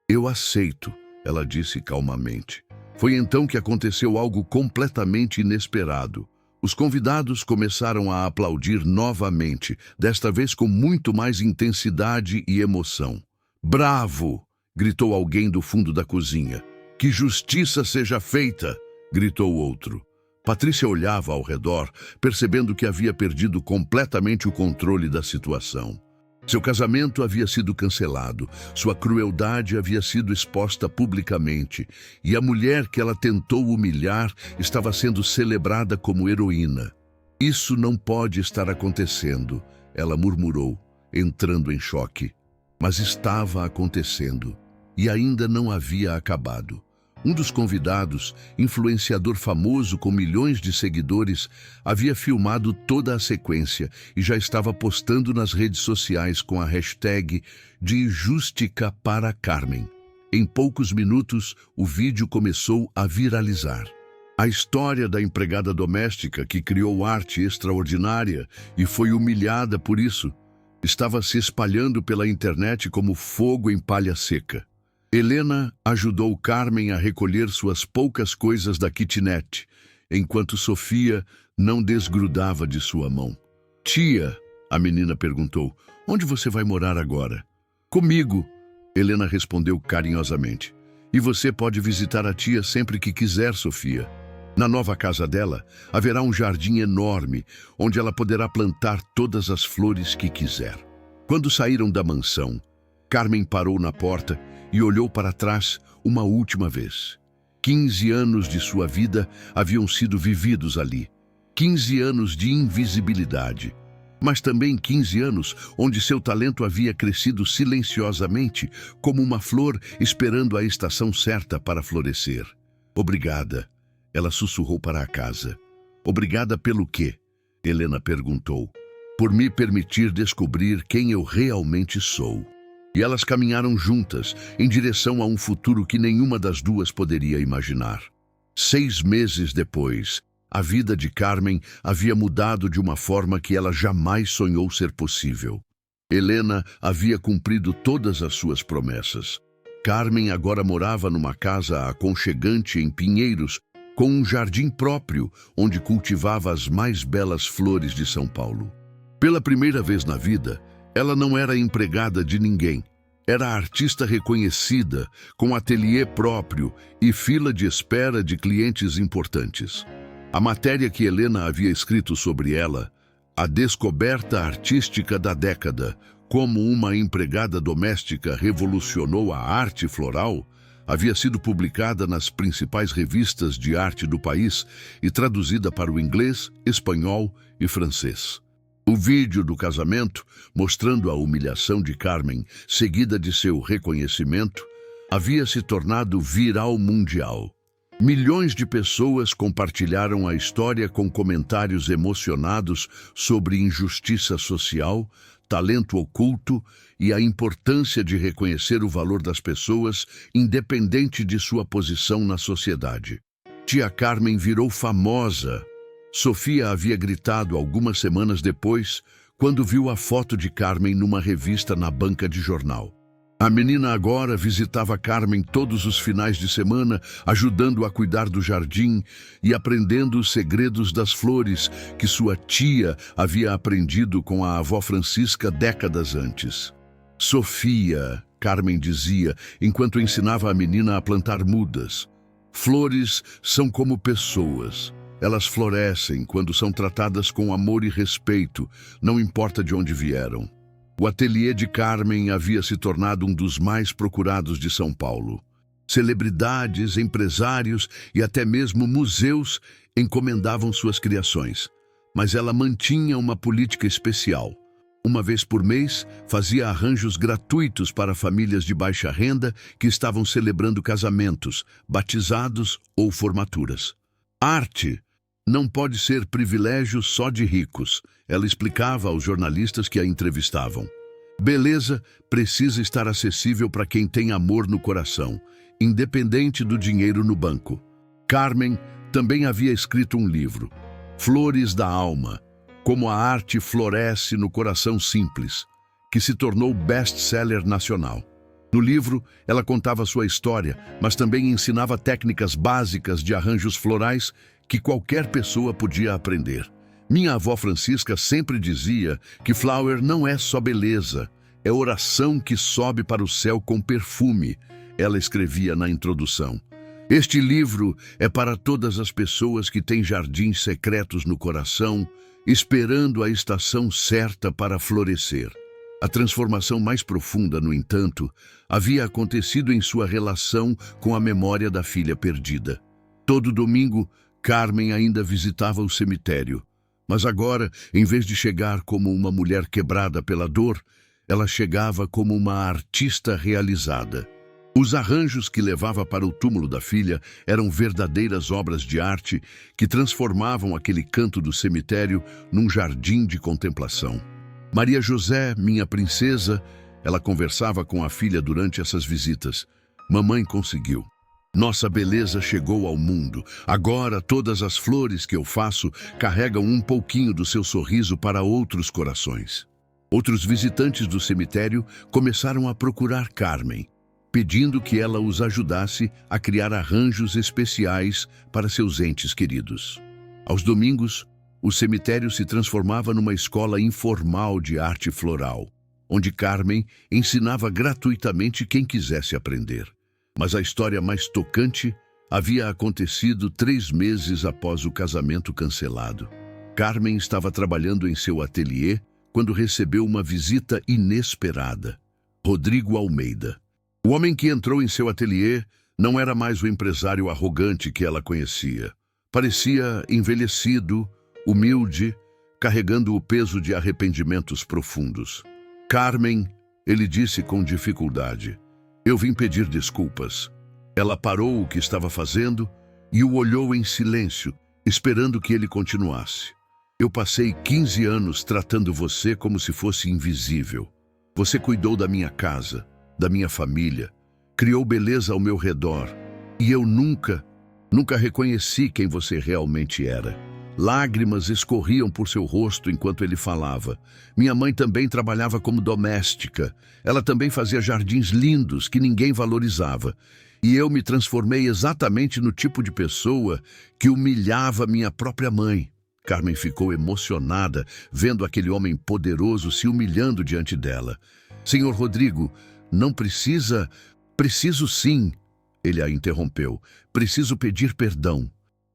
A: "Eu aceito", ela disse calmamente. Foi então que aconteceu algo completamente inesperado. Os convidados começaram a aplaudir novamente, desta vez com muito mais intensidade e emoção. "Bravo!" gritou alguém do fundo da cozinha. "Que justiça seja feita!" gritou outro. Patrícia olhava ao redor, percebendo que havia perdido completamente o controle da situação. Seu casamento havia sido cancelado, sua crueldade havia sido exposta publicamente, e a mulher que ela tentou humilhar estava sendo celebrada como heroína. "Isso não pode estar acontecendo", ela murmurou, entrando em choque. Mas estava acontecendo e ainda não havia acabado. Um dos convidados, influenciador famoso com milhões de seguidores, havia filmado toda a sequência e já estava postando nas redes sociais com a hashtag de Justica para Carmen. Em poucos minutos, o vídeo começou a viralizar. A história da empregada doméstica que criou arte extraordinária e foi humilhada por isso estava se espalhando pela internet como fogo em palha seca. Helena ajudou Carmen a recolher suas poucas coisas da kitnet, enquanto Sofia não desgrudava de sua mão. "Tia", a menina perguntou, "onde você vai morar agora?" "Comigo", Helena respondeu carinhosamente. "E você pode visitar a tia sempre que quiser, Sofia. Na nova casa dela, haverá um jardim enorme, onde ela poderá plantar todas as flores que quiser." Quando saíram da mansão, Carmen parou na porta e olhou para trás uma última vez. 15 anos de sua vida haviam sido vividos ali. 15 anos de invisibilidade. Mas também 15 anos onde seu talento havia crescido silenciosamente, como uma flor esperando a estação certa para florescer. "Obrigada", ela sussurrou para a casa. "Obrigada pelo quê?", Helena perguntou. "Por me permitir descobrir quem eu realmente sou." E elas caminharam juntas, em direção a um futuro que nenhuma das duas poderia imaginar. 6 meses depois, a vida de Carmen havia mudado de uma forma que ela jamais sonhou ser possível. Helena havia cumprido todas as suas promessas. Carmen agora morava numa casa aconchegante em Pinheiros, com um jardim próprio, onde cultivava as mais belas flores de São Paulo. Pela primeira vez na vida, ela não era empregada de ninguém. Era artista reconhecida, com ateliê próprio e fila de espera de clientes importantes. A matéria que Helena havia escrito sobre ela, "A Descoberta Artística da Década, como uma empregada doméstica revolucionou a arte floral", havia sido publicada nas principais revistas de arte do país e traduzida para o inglês, espanhol e francês. O vídeo do casamento, mostrando a humilhação de Carmen, seguida de seu reconhecimento, havia se tornado viral mundial. Milhões de pessoas compartilharam a história com comentários emocionados sobre injustiça social, talento oculto e a importância de reconhecer o valor das pessoas, independente de sua posição na sociedade. Tia Carmen virou famosa. Sofia havia gritado algumas semanas depois, quando viu a foto de Carmen numa revista na banca de jornal. A menina agora visitava Carmen todos os finais de semana, ajudando a cuidar do jardim e aprendendo os segredos das flores que sua tia havia aprendido com a avó Francisca décadas antes. "Sofia", Carmen dizia, enquanto ensinava a menina a plantar mudas, "flores são como pessoas. Elas florescem quando são tratadas com amor e respeito, não importa de onde vieram." O ateliê de Carmen havia se tornado um dos mais procurados de São Paulo. Celebridades, empresários e até mesmo museus encomendavam suas criações. Mas ela mantinha uma política especial. Uma vez por mês, fazia arranjos gratuitos para famílias de baixa renda que estavam celebrando casamentos, batizados ou formaturas. "Arte não pode ser privilégio só de ricos", ela explicava aos jornalistas que a entrevistavam. "Beleza precisa estar acessível para quem tem amor no coração, independente do dinheiro no banco." Carmen também havia escrito um livro, Flores da Alma, como a arte floresce no coração simples, que se tornou best-seller nacional. No livro, ela contava sua história, mas também ensinava técnicas básicas de arranjos florais que qualquer pessoa podia aprender. "Minha avó Francisca sempre dizia que flower não é só beleza, é oração que sobe para o céu com perfume", ela escrevia na introdução. "Este livro é para todas as pessoas que têm jardins secretos no coração, esperando a estação certa para florescer." A transformação mais profunda, no entanto, havia acontecido em sua relação com a memória da filha perdida. Todo domingo, Carmen ainda visitava o cemitério, mas agora, em vez de chegar como uma mulher quebrada pela dor, ela chegava como uma artista realizada. Os arranjos que levava para o túmulo da filha eram verdadeiras obras de arte que transformavam aquele canto do cemitério num jardim de contemplação. Maria José, minha princesa, ela conversava com a filha durante essas visitas. Mamãe conseguiu. Nossa beleza chegou ao mundo. Agora todas as flores que eu faço carregam um pouquinho do seu sorriso para outros corações. Outros visitantes do cemitério começaram a procurar Carmen, pedindo que ela os ajudasse a criar arranjos especiais para seus entes queridos. Aos domingos, o cemitério se transformava numa escola informal de arte floral, onde Carmen ensinava gratuitamente quem quisesse aprender. Mas a história mais tocante havia acontecido 3 meses após o casamento cancelado. Carmen estava trabalhando em seu ateliê quando recebeu uma visita inesperada. Rodrigo Almeida. O homem que entrou em seu ateliê não era mais o empresário arrogante que ela conhecia. Parecia envelhecido, humilde, carregando o peso de arrependimentos profundos. Carmen, ele disse com dificuldade, eu vim pedir desculpas. Ela parou o que estava fazendo e o olhou em silêncio, esperando que ele continuasse. Eu passei 15 anos tratando você como se fosse invisível. Você cuidou da minha casa, da minha família, criou beleza ao meu redor, e eu nunca reconheci quem você realmente era. Lágrimas escorriam por seu rosto enquanto ele falava. Minha mãe também trabalhava como doméstica. Ela também fazia jardins lindos que ninguém valorizava. E eu me transformei exatamente no tipo de pessoa que humilhava minha própria mãe. Carmen ficou emocionada vendo aquele homem poderoso se humilhando diante dela. Senhor Rodrigo, não precisa... Preciso sim, ele a interrompeu. Preciso pedir perdão.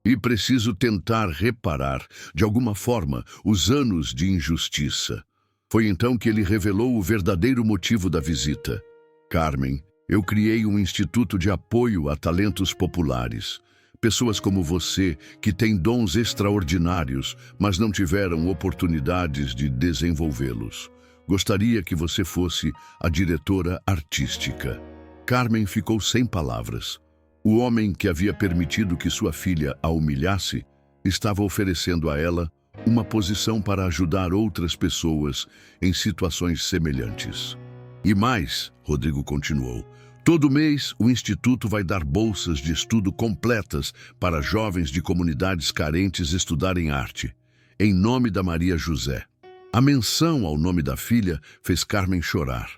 A: E preciso tentar reparar, de alguma forma, os anos de injustiça. Foi então que ele revelou o verdadeiro motivo da visita. Carmen, eu criei um instituto de apoio a talentos populares. Pessoas como você, que têm dons extraordinários, mas não tiveram oportunidades de desenvolvê-los. Gostaria que você fosse a diretora artística. Carmen ficou sem palavras. O homem que havia permitido que sua filha a humilhasse estava oferecendo a ela uma posição para ajudar outras pessoas em situações semelhantes. E mais, Rodrigo continuou, todo mês o Instituto vai dar bolsas de estudo completas para jovens de comunidades carentes estudarem arte, em nome da Maria José. A menção ao nome da filha fez Carmen chorar.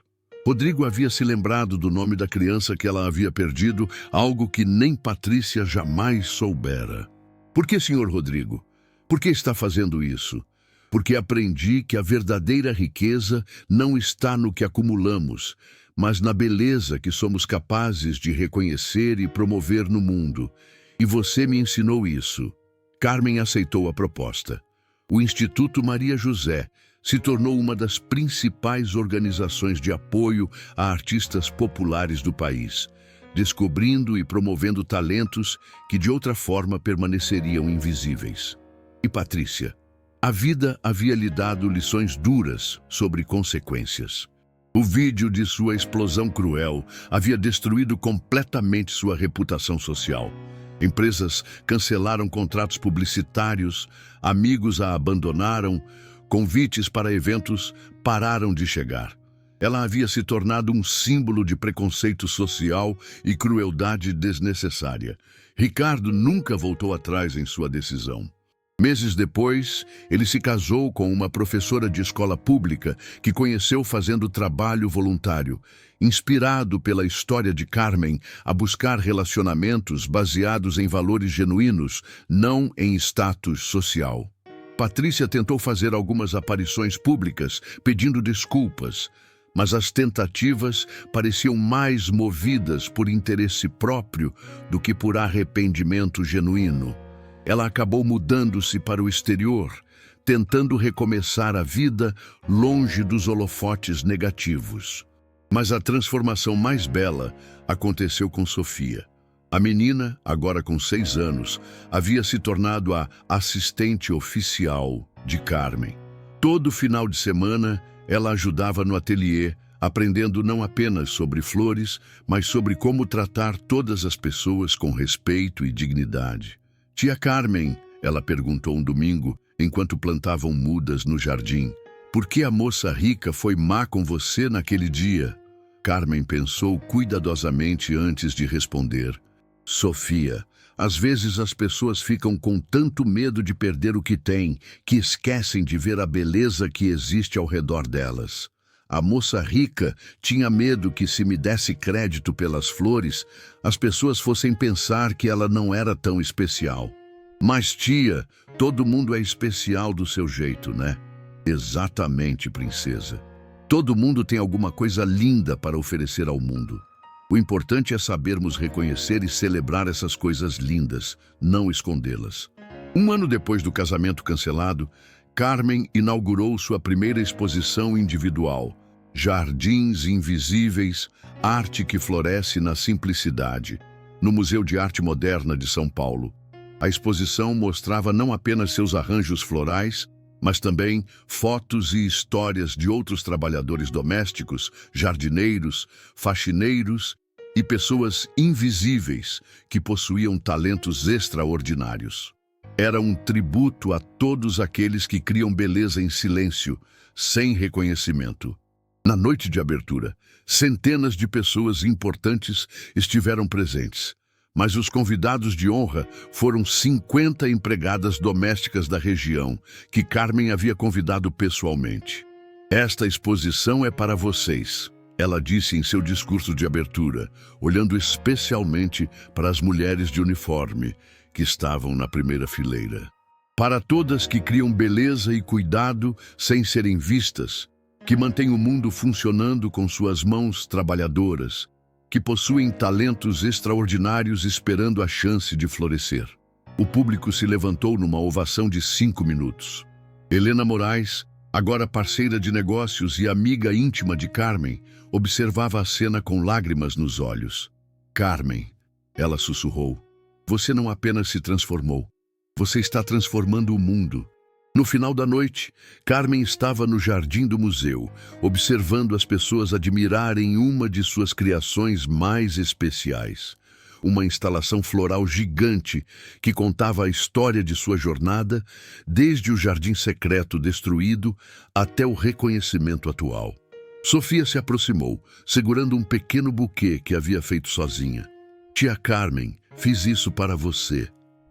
A: Rodrigo havia se lembrado do nome da criança que ela havia perdido, algo que nem Patrícia jamais soubera. Por que, senhor Rodrigo? Por que está fazendo isso? Porque aprendi que a verdadeira riqueza não está no que acumulamos, mas na beleza que somos capazes de reconhecer e promover no mundo. E você me ensinou isso. Carmen aceitou a proposta. O Instituto Maria José se tornou uma das principais organizações de apoio a artistas populares do país, descobrindo e promovendo talentos que de outra forma permaneceriam invisíveis. E Patrícia, a vida havia lhe dado lições duras sobre consequências. O vídeo de sua explosão cruel havia destruído completamente sua reputação social. Empresas cancelaram contratos publicitários, amigos a abandonaram, convites para eventos pararam de chegar. Ela havia se tornado um símbolo de preconceito social e crueldade desnecessária. Ricardo nunca voltou atrás em sua decisão. Meses depois, ele se casou com uma professora de escola pública que conheceu fazendo trabalho voluntário, inspirado pela história de Carmen a buscar relacionamentos baseados em valores genuínos, não em status social. Patrícia tentou fazer algumas aparições públicas pedindo desculpas, mas as tentativas pareciam mais movidas por interesse próprio do que por arrependimento genuíno. Ela acabou mudando-se para o exterior, tentando recomeçar a vida longe dos holofotes negativos. Mas a transformação mais bela aconteceu com Sofia. A menina, agora com 6 anos, havia se tornado a assistente oficial de Carmen. Todo final de semana, Ela ajudava no ateliê, aprendendo não apenas sobre flores, mas sobre como tratar todas as pessoas com respeito e dignidade. Tia Carmen, ela perguntou um domingo, enquanto plantavam mudas no jardim, por que a moça rica foi má com você naquele dia? Carmen pensou cuidadosamente antes de responder. Sofia, às vezes as pessoas ficam com tanto medo de perder o que têm, que esquecem de ver a beleza que existe ao redor delas. A moça rica tinha medo que, se me desse crédito pelas flores, as pessoas fossem pensar que ela não era tão especial. Mas, tia, todo mundo é especial do seu jeito, né? Exatamente, princesa. Todo mundo tem alguma coisa linda para oferecer ao mundo. O importante é sabermos reconhecer e celebrar essas coisas lindas, não escondê-las. Um ano depois do casamento cancelado, Carmen inaugurou sua primeira exposição individual, Jardins Invisíveis, Arte que Floresce na Simplicidade, no Museu de Arte Moderna de São Paulo. A exposição mostrava não apenas seus arranjos florais, mas também fotos e histórias de outros trabalhadores domésticos, jardineiros, faxineiros e pessoas invisíveis que possuíam talentos extraordinários. Era um tributo a todos aqueles que criam beleza em silêncio, sem reconhecimento. Na noite de abertura, centenas de pessoas importantes estiveram presentes, mas os convidados de honra foram 50 empregadas domésticas da região, que Carmen havia convidado pessoalmente. Esta exposição é para vocês, ela disse em seu discurso de abertura, olhando especialmente para as mulheres de uniforme, que estavam na primeira fileira. Para todas que criam beleza e cuidado sem serem vistas, que mantêm o mundo funcionando com suas mãos trabalhadoras, que possuem talentos extraordinários esperando a chance de florescer. O público se levantou numa ovação de 5 minutos. Helena Moraes, agora parceira de negócios e amiga íntima de Carmen, observava a cena com lágrimas nos olhos. Carmen, ela sussurrou, você não apenas se transformou, você está transformando o mundo. No final da noite, Carmen estava no jardim do museu, observando as pessoas admirarem uma de suas criações mais especiais. Uma instalação floral gigante que contava a história de sua jornada, desde o jardim secreto destruído até o reconhecimento atual. Sofia se aproximou, segurando um pequeno buquê que havia feito sozinha. Tia Carmen, fiz isso para você.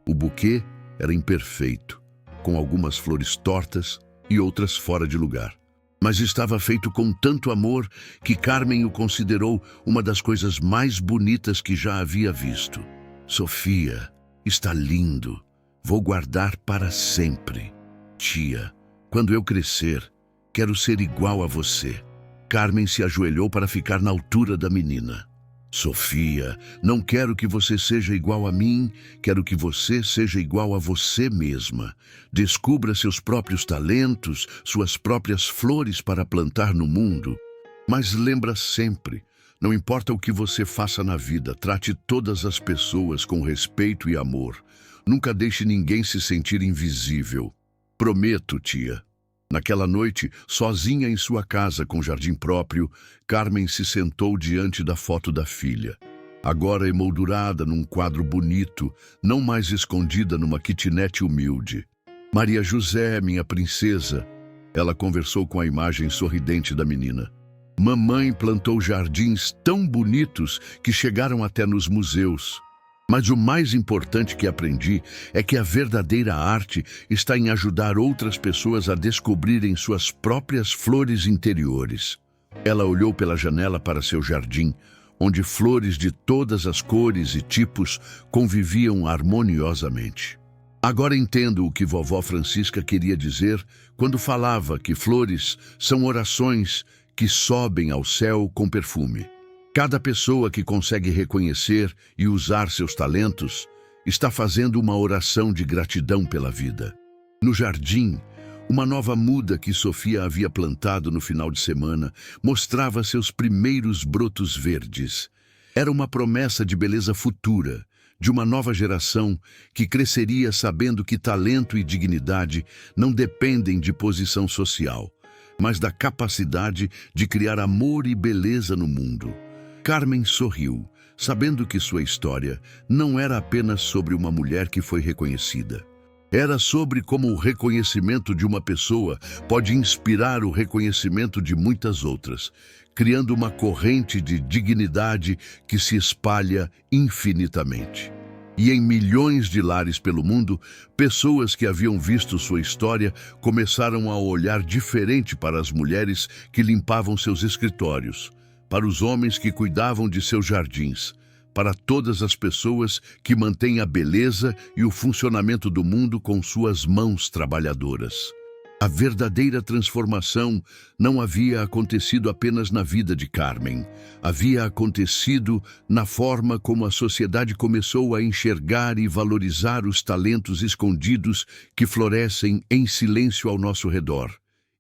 A: O buquê era imperfeito, com algumas flores tortas e outras fora de lugar. Mas estava feito com tanto amor que Carmen o considerou uma das coisas mais bonitas que já havia visto. Sofia, está lindo. Vou guardar para sempre. Tia, quando eu crescer, quero ser igual a você. Carmen se ajoelhou para ficar na altura da menina. Sofia, não quero que você seja igual a mim, quero que você seja igual a você mesma. Descubra seus próprios talentos, suas próprias flores para plantar no mundo. Mas lembra sempre, não importa o que você faça na vida, trate todas as pessoas com respeito e amor. Nunca deixe ninguém se sentir invisível. Prometo, tia. Naquela noite, sozinha em sua casa com jardim próprio, Carmen se sentou diante da foto da filha. Agora emoldurada num quadro bonito, não mais escondida numa kitnet humilde. Maria José, minha princesa, ela conversou com a imagem sorridente da menina. Mamãe plantou jardins tão bonitos que chegaram até nos museus. Mas o mais importante que aprendi é que a verdadeira arte está em ajudar outras pessoas a descobrirem suas próprias flores interiores. Ela olhou pela janela para seu jardim, onde flores de todas as cores e tipos conviviam harmoniosamente. Agora entendo o que vovó Francisca queria dizer quando falava que flores são orações que sobem ao céu com perfume. Cada pessoa que consegue reconhecer e usar seus talentos está fazendo uma oração de gratidão pela vida. No jardim, uma nova muda que Sofia havia plantado no final de semana mostrava seus primeiros brotos verdes. Era uma promessa de beleza futura, de uma nova geração que cresceria sabendo que talento e dignidade não dependem de posição social, mas da capacidade de criar amor e beleza no mundo. Carmen sorriu, sabendo que sua história não era apenas sobre uma mulher que foi reconhecida. Era sobre como o reconhecimento de uma pessoa pode inspirar o reconhecimento de muitas outras, criando uma corrente de dignidade que se espalha infinitamente. E em milhões de lares pelo mundo, pessoas que haviam visto sua história começaram a olhar diferente para as mulheres que limpavam seus escritórios, para os homens que cuidavam de seus jardins, para todas as pessoas que mantêm a beleza e o funcionamento do mundo com suas mãos trabalhadoras. A verdadeira transformação não havia acontecido apenas na vida de Carmen. Havia acontecido na forma como a sociedade começou a enxergar e valorizar os talentos escondidos que florescem em silêncio ao nosso redor.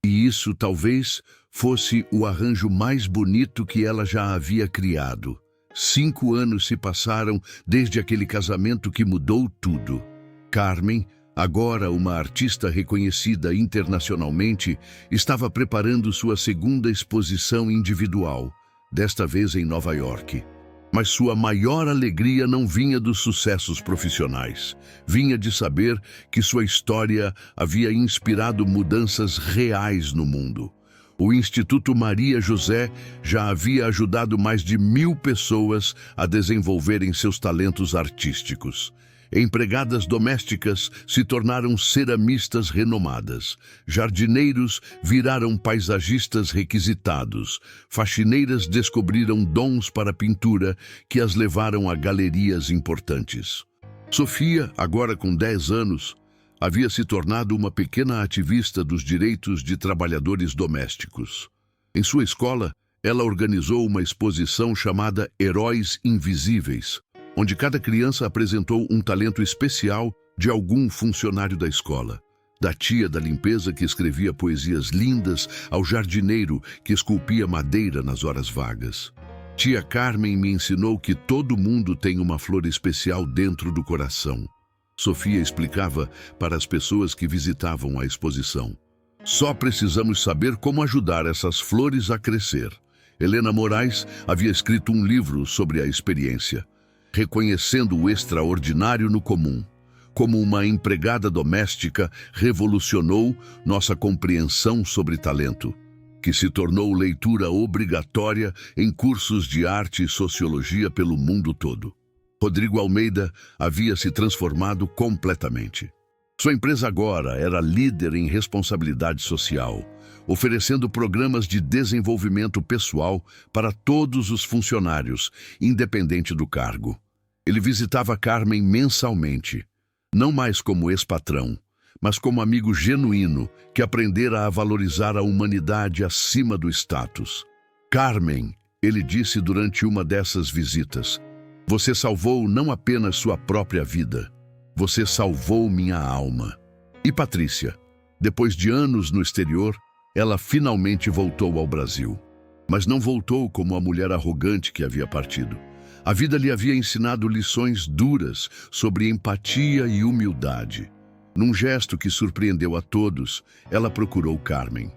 A: E isso talvez fosse o arranjo mais bonito que ela já havia criado. 5 anos se passaram desde aquele casamento que mudou tudo. Carmen, agora uma artista reconhecida internacionalmente, estava preparando sua segunda exposição individual, desta vez em Nova York. Mas sua maior alegria não vinha dos sucessos profissionais. Vinha de saber que sua história havia inspirado mudanças reais no mundo. O Instituto Maria José já havia ajudado mais de 1000 pessoas a desenvolverem seus talentos artísticos. Empregadas domésticas se tornaram ceramistas renomadas. Jardineiros viraram paisagistas requisitados. Faxineiras descobriram dons para pintura que as levaram a galerias importantes. Sofia, agora com 10 anos, havia se tornado uma pequena ativista dos direitos de trabalhadores domésticos. Em sua escola, ela organizou uma exposição chamada Heróis Invisíveis, onde cada criança apresentou um talento especial de algum funcionário da escola. Da tia da limpeza que escrevia poesias lindas ao jardineiro que esculpia madeira nas horas vagas. Tia Carmen me ensinou que todo mundo tem uma flor especial dentro do coração. Sofia explicava para as pessoas que visitavam a exposição. Só precisamos saber como ajudar essas flores a crescer. Helena Moraes havia escrito um livro sobre a experiência, reconhecendo o extraordinário no comum. Como uma empregada doméstica revolucionou nossa compreensão sobre talento, que se tornou leitura obrigatória em cursos de arte e sociologia pelo mundo todo. Rodrigo Almeida havia se transformado completamente. Sua empresa agora era líder em responsabilidade social, oferecendo programas de desenvolvimento pessoal para todos os funcionários, independente do cargo. Ele visitava Carmen mensalmente, não mais como ex-patrão, mas como amigo genuíno que aprendera a valorizar a humanidade acima do status. Carmen, ele disse durante uma dessas visitas, você salvou não apenas sua própria vida, você salvou minha alma. E Patrícia, depois de anos no exterior, ela finalmente voltou ao Brasil. Mas não voltou como a mulher arrogante que havia partido. A vida lhe havia ensinado lições duras sobre empatia e humildade. Num gesto que surpreendeu a todos, ela procurou Carmen.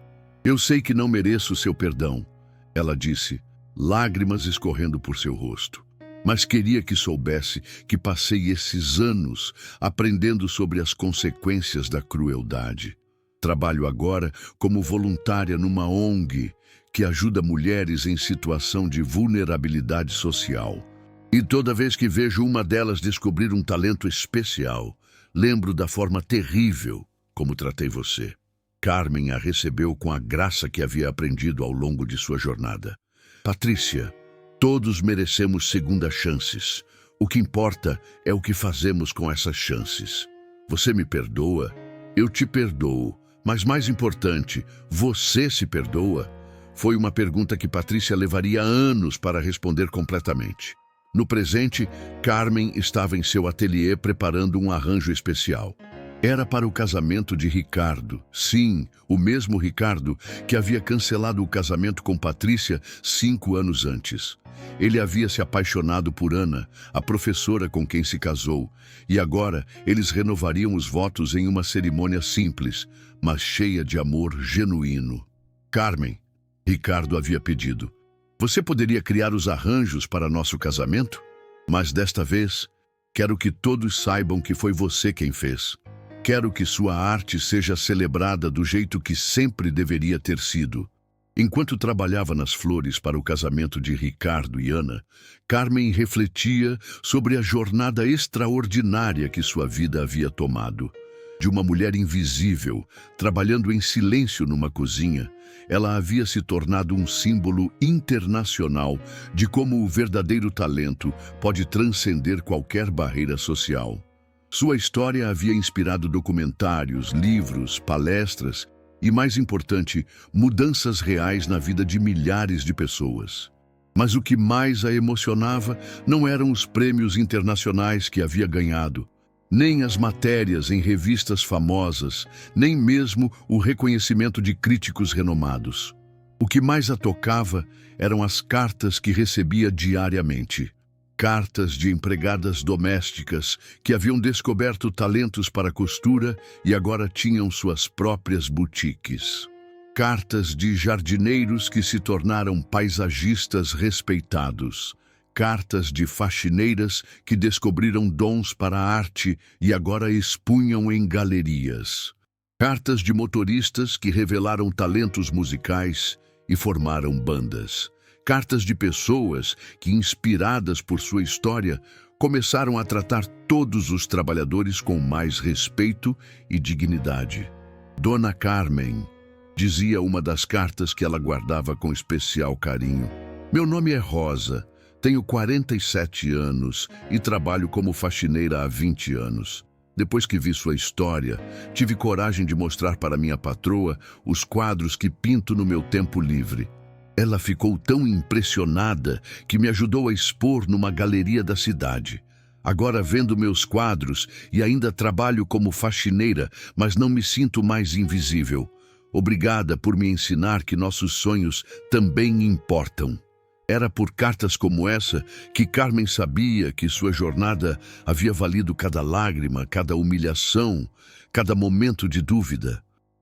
A: Eu sei que não mereço seu perdão, ela disse, lágrimas escorrendo por seu rosto. Mas queria que soubesse que passei esses anos aprendendo sobre as consequências da crueldade. Trabalho agora como voluntária numa ONG que ajuda mulheres em situação de vulnerabilidade social. E toda vez que vejo uma delas descobrir um talento especial, lembro da forma terrível como tratei você. Carmen a recebeu com a graça que havia aprendido ao longo de sua jornada. Patrícia, todos merecemos segundas chances. O que importa é o que fazemos com essas chances. Você me perdoa? Eu te perdoo. Mas mais importante, você se perdoa? Foi uma pergunta que Patrícia levaria anos para responder completamente. No presente, Carmen estava em seu ateliê preparando um arranjo especial. Era para o casamento de Ricardo. Sim, o mesmo Ricardo que havia cancelado o casamento com Patrícia 5 anos antes. Ele havia se apaixonado por Ana, a professora com quem se casou, e agora eles renovariam os votos em uma cerimônia simples, mas cheia de amor genuíno. Carmen, Ricardo havia pedido. Você poderia criar os arranjos para nosso casamento? Mas desta vez, quero que todos saibam que foi você quem fez. Quero que sua arte seja celebrada do jeito que sempre deveria ter sido. Enquanto trabalhava nas flores para o casamento de Ricardo e Ana, Carmen refletia sobre a jornada extraordinária que sua vida havia tomado. De uma mulher invisível, trabalhando em silêncio numa cozinha, ela havia se tornado um símbolo internacional de como o verdadeiro talento pode transcender qualquer barreira social. Sua história havia inspirado documentários, livros, palestras e, mais importante, mudanças reais na vida de milhares de pessoas. Mas o que mais a emocionava não eram os prêmios internacionais que havia ganhado, nem as matérias em revistas famosas, nem mesmo o reconhecimento de críticos renomados. O que mais a tocava eram as cartas que recebia diariamente. Cartas de empregadas domésticas que haviam descoberto talentos para costura e agora tinham suas próprias boutiques. Cartas de jardineiros que se tornaram paisagistas respeitados. Cartas de faxineiras que descobriram dons para a arte e agora expunham em galerias. Cartas de motoristas que revelaram talentos musicais e formaram bandas. Cartas de pessoas que, inspiradas por sua história, começaram a tratar todos os trabalhadores com mais respeito e dignidade. Dona Carmen, dizia uma das cartas que ela guardava com especial carinho. Meu nome é Rosa. Tenho 47 anos e trabalho como faxineira há 20 anos. Depois que vi sua história, tive coragem de mostrar para minha patroa os quadros que pinto no meu tempo livre. Ela ficou tão impressionada que me ajudou a expor numa galeria da cidade. Agora vendo meus quadros e ainda trabalho como faxineira, mas não me sinto mais invisível. Obrigada por me ensinar que nossos sonhos também importam. Era por cartas como essa que Carmen sabia que sua jornada havia valido cada lágrima, cada humilhação, cada momento de dúvida.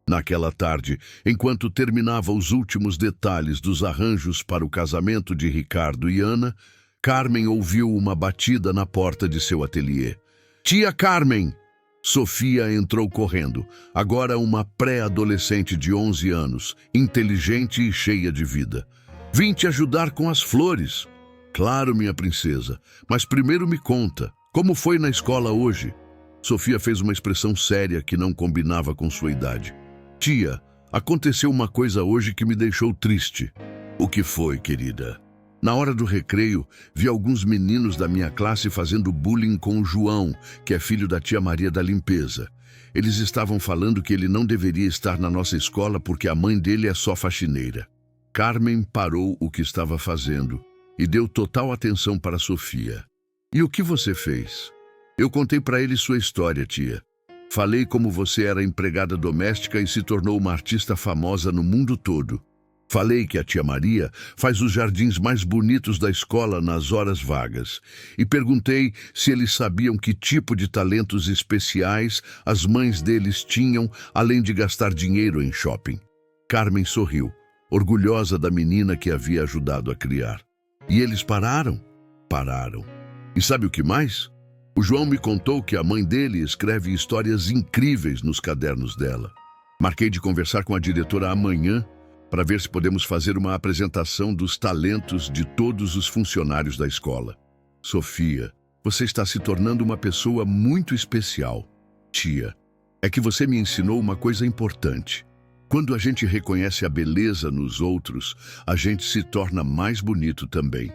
A: Naquela tarde, enquanto terminava os últimos detalhes dos arranjos para o casamento de Ricardo e Ana, Carmen ouviu uma batida na porta de seu ateliê. Tia Carmen! Sofia entrou correndo, agora uma pré-adolescente de 11 anos, inteligente e cheia de vida. Vim te ajudar com as flores. Claro, minha princesa, mas primeiro me conta, como foi na escola hoje? Sofia fez uma expressão séria que não combinava com sua idade. Tia, aconteceu uma coisa hoje que me deixou triste. O que foi, querida? Na hora do recreio, vi alguns meninos da minha classe fazendo bullying com o João, que é filho da tia Maria da limpeza. Eles estavam falando que ele não deveria estar na nossa escola porque a mãe dele é só faxineira. Carmen parou o que estava fazendo e deu total atenção para Sofia. E o que você fez? Eu contei para ele sua história, tia. Falei como você era empregada doméstica e se tornou uma artista famosa no mundo todo. Falei que a tia Maria faz os jardins mais bonitos da escola nas horas vagas. E perguntei se eles sabiam que tipo de talentos especiais as mães deles tinham, além de gastar dinheiro em shopping. Carmen sorriu, orgulhosa da menina que havia ajudado a criar. E eles pararam? Pararam. E sabe o que mais? O João me contou que a mãe dele escreve histórias incríveis nos cadernos dela. Marquei de conversar com a diretora amanhã para ver se podemos fazer uma apresentação dos talentos de todos os funcionários da escola. Sofia, você está se tornando uma pessoa muito especial. Tia, é que você me ensinou uma coisa importante. Quando a gente reconhece a beleza nos outros, a gente se torna mais bonito também.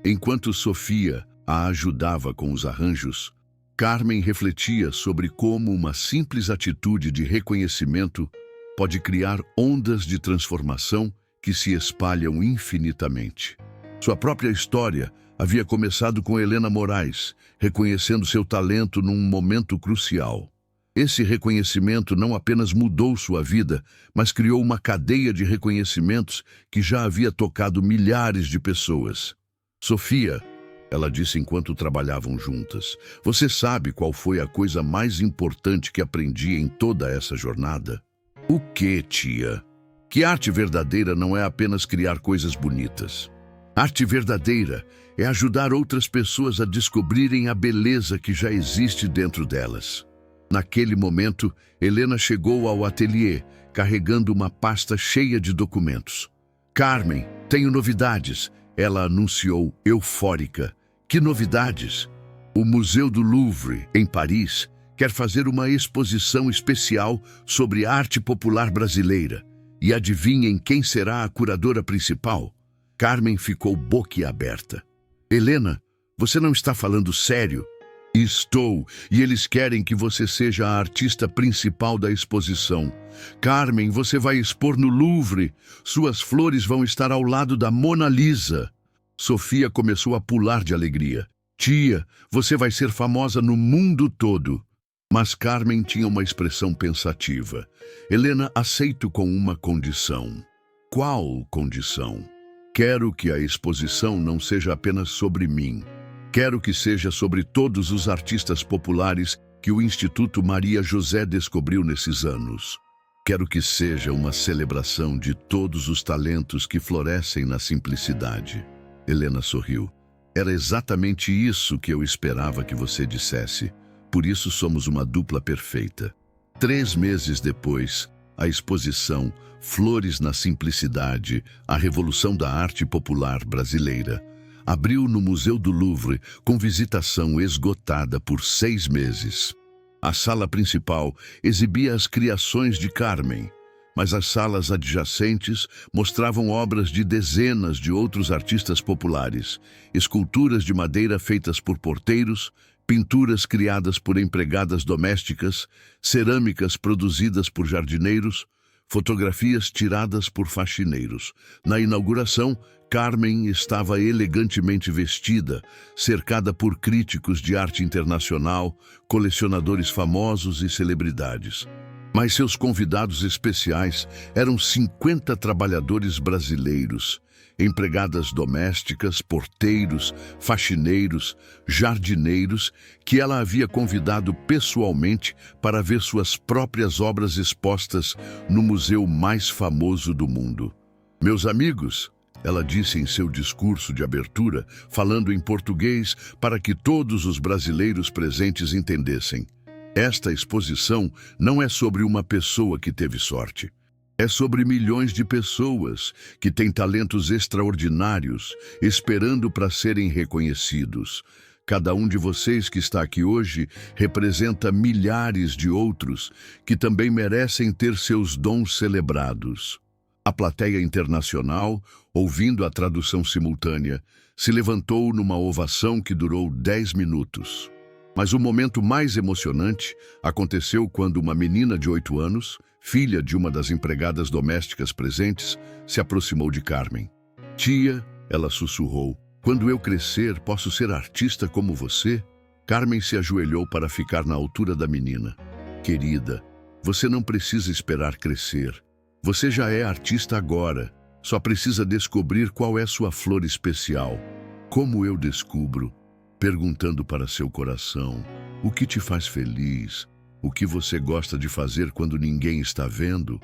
A: Enquanto Sofia a ajudava com os arranjos, Carmen refletia sobre como uma simples atitude de reconhecimento pode criar ondas de transformação que se espalham infinitamente. Sua própria história havia começado com Helena Moraes, reconhecendo seu talento num momento crucial. Esse reconhecimento não apenas mudou sua vida, mas criou uma cadeia de reconhecimentos que já havia tocado milhares de pessoas. Sofia, ela disse enquanto trabalhavam juntas, você sabe qual foi a coisa mais importante que aprendi em toda essa jornada? O que, tia? que arte verdadeira não é apenas criar coisas bonitas. Arte verdadeira é ajudar outras pessoas a descobrirem a beleza que já existe dentro delas. Naquele momento, Helena chegou ao ateliê, carregando uma pasta cheia de documentos. Carmen, tenho novidades, ela anunciou, eufórica. Que novidades? O Museu do Louvre, em Paris, quer fazer uma exposição especial sobre arte popular brasileira. E adivinhem quem será a curadora principal? Carmen ficou boquiaberta. Helena, você não está falando sério? Estou, e eles querem que você seja a artista principal da exposição. Carmen, você vai expor no Louvre. Suas flores vão estar ao lado da Mona Lisa. Sofia começou a pular de alegria. Tia, você vai ser famosa no mundo todo. Mas Carmen tinha uma expressão pensativa. Helena, aceito com uma condição. Qual condição? Quero que a exposição não seja apenas sobre mim. Quero que seja sobre todos os artistas populares que o Instituto Maria José descobriu nesses anos. Quero que seja uma celebração de todos os talentos que florescem na simplicidade. Helena sorriu. Era exatamente isso que eu esperava que você dissesse. Por isso somos uma dupla perfeita. 3 meses depois, a exposição Flores na Simplicidade, a Revolução da Arte Popular Brasileira, abriu no Museu do Louvre com visitação esgotada por 6 meses. A sala principal exibia as criações de Carmen, mas as salas adjacentes mostravam obras de dezenas de outros artistas populares, esculturas de madeira feitas por porteiros, pinturas criadas por empregadas domésticas, cerâmicas produzidas por jardineiros, fotografias tiradas por faxineiros. Na inauguração, Carmen estava elegantemente vestida, cercada por críticos de arte internacional, colecionadores famosos e celebridades. Mas seus convidados especiais eram 50 trabalhadores brasileiros, empregadas domésticas, porteiros, faxineiros, jardineiros, que ela havia convidado pessoalmente para ver suas próprias obras expostas no museu mais famoso do mundo. Meus amigos, ela disse em seu discurso de abertura, falando em português para que todos os brasileiros presentes entendessem. Esta exposição não é sobre uma pessoa que teve sorte. É sobre milhões de pessoas que têm talentos extraordinários, esperando para serem reconhecidos. Cada um de vocês que está aqui hoje representa milhares de outros que também merecem ter seus dons celebrados. A plateia internacional, ouvindo a tradução simultânea, se levantou numa ovação que durou 10 minutos. Mas o momento mais emocionante aconteceu quando uma menina de 8 anos, filha de uma das empregadas domésticas presentes, se aproximou de Carmen. Tia, ela sussurrou, quando eu crescer, posso ser artista como você? Carmen se ajoelhou para ficar na altura da menina. Querida, você não precisa esperar crescer. Você já é artista agora. Só precisa descobrir qual é sua flor especial. Como eu descubro? Perguntando para seu coração, o que te faz feliz? O que você gosta de fazer quando ninguém está vendo?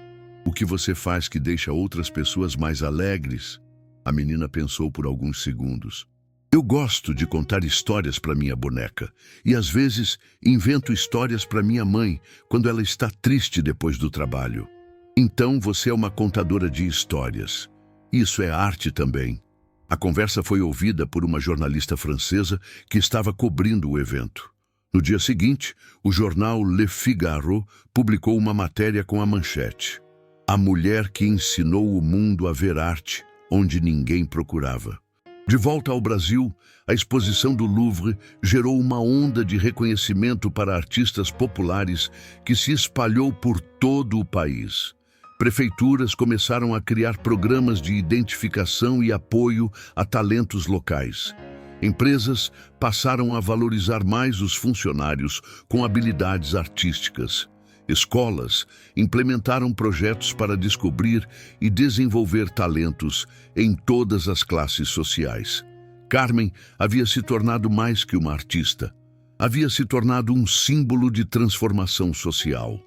A: O que você faz que deixa outras pessoas mais alegres? A menina pensou por alguns segundos. Eu gosto de contar histórias para minha boneca e às vezes invento histórias para minha mãe quando ela está triste depois do trabalho. Então você é uma contadora de histórias. Isso é arte também. A conversa foi ouvida por uma jornalista francesa que estava cobrindo o evento. No dia seguinte, o jornal Le Figaro publicou uma matéria com a manchete: A mulher que ensinou o mundo a ver arte onde ninguém procurava. De volta ao Brasil, a exposição do Louvre gerou uma onda de reconhecimento para artistas populares que se espalhou por todo o país. Prefeituras começaram a criar programas de identificação e apoio a talentos locais. Empresas passaram a valorizar mais os funcionários com habilidades artísticas. Escolas implementaram projetos para descobrir e desenvolver talentos em todas as classes sociais. Carmen havia se tornado mais que uma artista. Havia se tornado um símbolo de transformação social.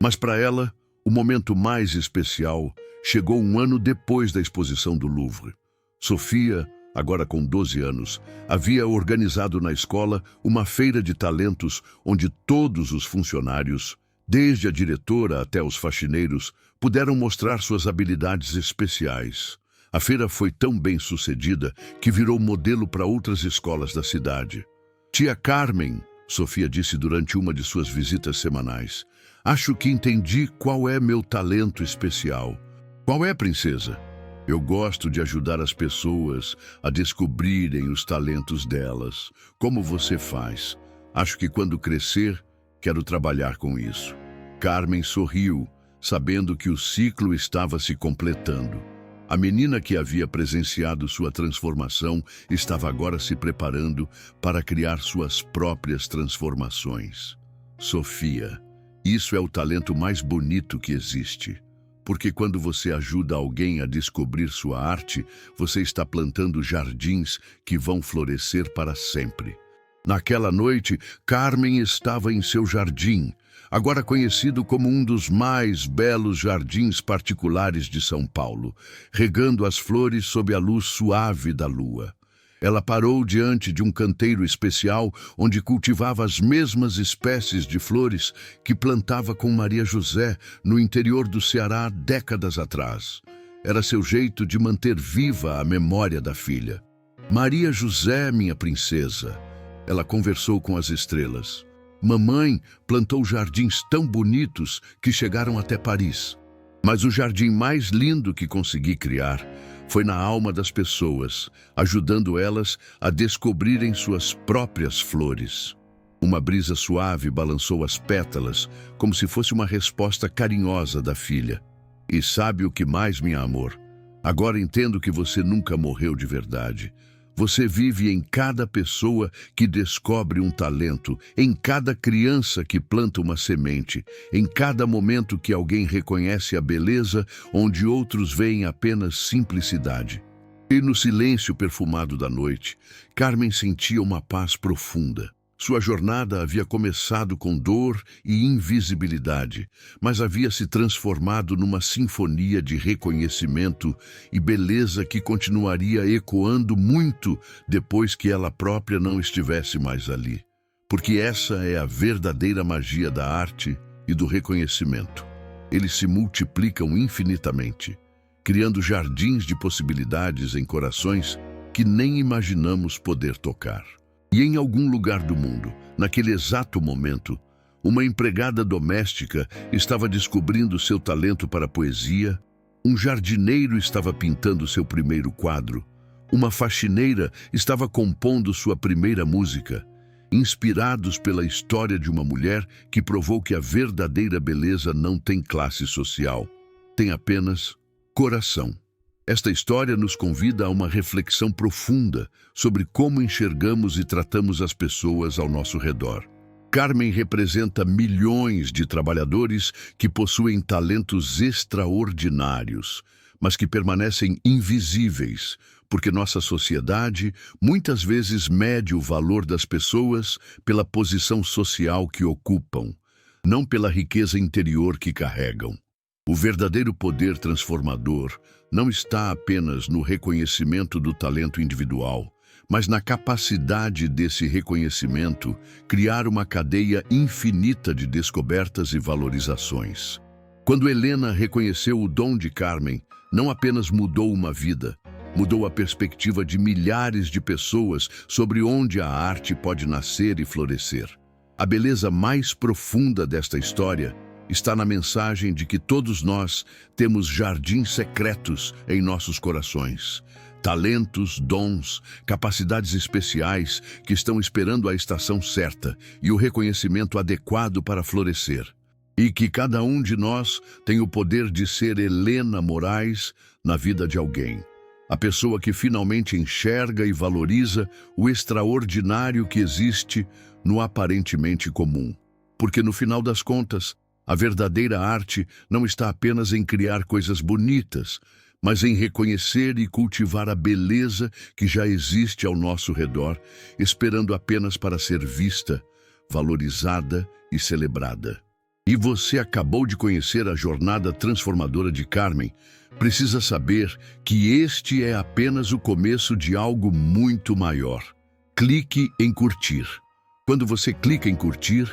A: Mas para ela, o momento mais especial chegou um ano depois da exposição do Louvre. Sofia, agora com 12 anos, havia organizado na escola uma feira de talentos onde todos os funcionários, desde a diretora até os faxineiros, puderam mostrar suas habilidades especiais. A feira foi tão bem sucedida que virou modelo para outras escolas da cidade. Tia Carmen, Sofia disse durante uma de suas visitas semanais, acho que entendi qual é meu talento especial. Qual é, princesa? Eu gosto de ajudar as pessoas a descobrirem os talentos delas. Como você faz? Acho que quando crescer, quero trabalhar com isso. Carmen sorriu, sabendo que o ciclo estava se completando. A menina que havia presenciado sua transformação estava agora se preparando para criar suas próprias transformações. Sofia, isso é o talento mais bonito que existe. Porque quando você ajuda alguém a descobrir sua arte, você está plantando jardins que vão florescer para sempre. Naquela noite, Carmen estava em seu jardim, agora conhecido como um dos mais belos jardins particulares de São Paulo, regando as flores sob a luz suave da lua. Ela parou diante de um canteiro especial onde cultivava as mesmas espécies de flores que plantava com Maria José no interior do Ceará décadas atrás. Era seu jeito de manter viva a memória da filha. Maria José, minha princesa. Ela conversou com as estrelas. Mamãe plantou jardins tão bonitos que chegaram até Paris. Mas o jardim mais lindo que consegui criar foi na alma das pessoas, ajudando elas a descobrirem suas próprias flores. Uma brisa suave balançou as pétalas, como se fosse uma resposta carinhosa da filha. E sabe o que mais, minha amor? Agora entendo que você nunca morreu de verdade. Você vive em cada pessoa que descobre um talento, em cada criança que planta uma semente, em cada momento que alguém reconhece a beleza onde outros veem apenas simplicidade. E no silêncio perfumado da noite, Carmen sentia uma paz profunda. Sua jornada havia começado com dor e invisibilidade, mas havia se transformado numa sinfonia de reconhecimento e beleza que continuaria ecoando muito depois que ela própria não estivesse mais ali. Porque essa é a verdadeira magia da arte e do reconhecimento. Eles se multiplicam infinitamente, criando jardins de possibilidades em corações que nem imaginamos poder tocar. E em algum lugar do mundo, naquele exato momento, uma empregada doméstica estava descobrindo seu talento para a poesia, um jardineiro estava pintando seu primeiro quadro, uma faxineira estava compondo sua primeira música, inspirados pela história de uma mulher que provou que a verdadeira beleza não tem classe social, tem apenas coração. Esta história nos convida a uma reflexão profunda sobre como enxergamos e tratamos as pessoas ao nosso redor. Carmen representa milhões de trabalhadores que possuem talentos extraordinários, mas que permanecem invisíveis, porque nossa sociedade muitas vezes mede o valor das pessoas pela posição social que ocupam, não pela riqueza interior que carregam. O verdadeiro poder transformador não está apenas no reconhecimento do talento individual, mas na capacidade desse reconhecimento criar uma cadeia infinita de descobertas e valorizações. Quando Helena reconheceu o dom de Carmen, não apenas mudou uma vida, mudou a perspectiva de milhares de pessoas sobre onde a arte pode nascer e florescer. A beleza mais profunda desta história está na mensagem de que todos nós temos jardins secretos em nossos corações. Talentos, dons, capacidades especiais que estão esperando a estação certa e o reconhecimento adequado para florescer. E que cada um de nós tem o poder de ser Helena Moraes na vida de alguém. A pessoa que finalmente enxerga e valoriza o extraordinário que existe no aparentemente comum. Porque no final das contas, a verdadeira arte não está apenas em criar coisas bonitas, mas em reconhecer e cultivar a beleza que já existe ao nosso redor, esperando apenas para ser vista, valorizada e celebrada. E você acabou de conhecer a jornada transformadora de Carmen, Precisa saber que este é apenas o começo de algo muito maior. Clique em curtir. Quando você clica em curtir,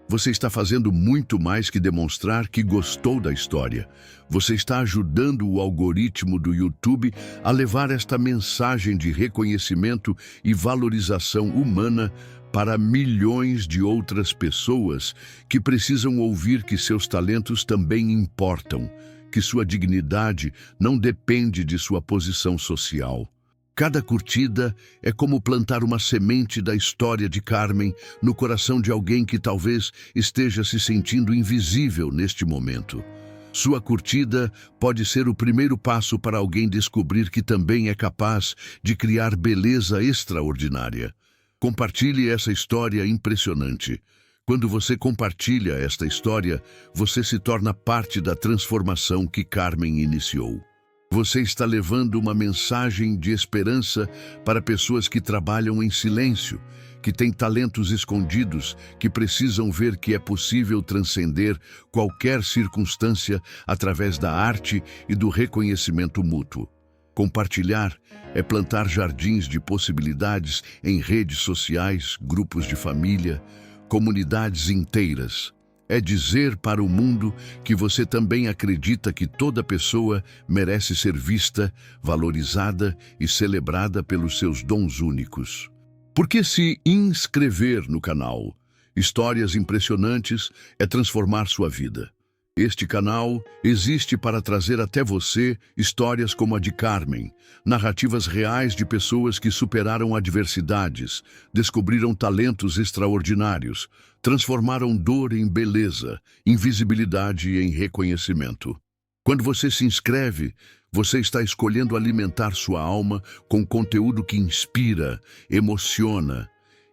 A: você está fazendo muito mais que demonstrar que gostou da história. Você está ajudando o algoritmo do YouTube a levar esta mensagem de reconhecimento e valorização humana para milhões de outras pessoas que precisam ouvir que seus talentos também importam, que sua dignidade não depende de sua posição social. Cada curtida é como plantar uma semente da história de Carmen no coração de alguém que talvez esteja se sentindo invisível neste momento. Sua curtida pode ser o primeiro passo para alguém descobrir que também é capaz de criar beleza extraordinária. Compartilhe essa história impressionante. Quando você compartilha esta história, você se torna parte da transformação que Carmen iniciou. Você está levando uma mensagem de esperança para pessoas que trabalham em silêncio, que têm talentos escondidos, que precisam ver que é possível transcender qualquer circunstância através da arte e do reconhecimento mútuo. Compartilhar é plantar jardins de possibilidades em redes sociais, grupos de família, comunidades inteiras. É dizer para o mundo que você também acredita que toda pessoa merece ser vista, valorizada e celebrada pelos seus dons únicos. Por que se inscrever no canal? Histórias impressionantes é transformar sua vida. Este canal existe para trazer até você histórias como a de Carmen, narrativas reais de pessoas que superaram adversidades, descobriram talentos extraordinários, transformaram dor em beleza, invisibilidade em reconhecimento. Quando você se inscreve, você está escolhendo alimentar sua alma com conteúdo que inspira, emociona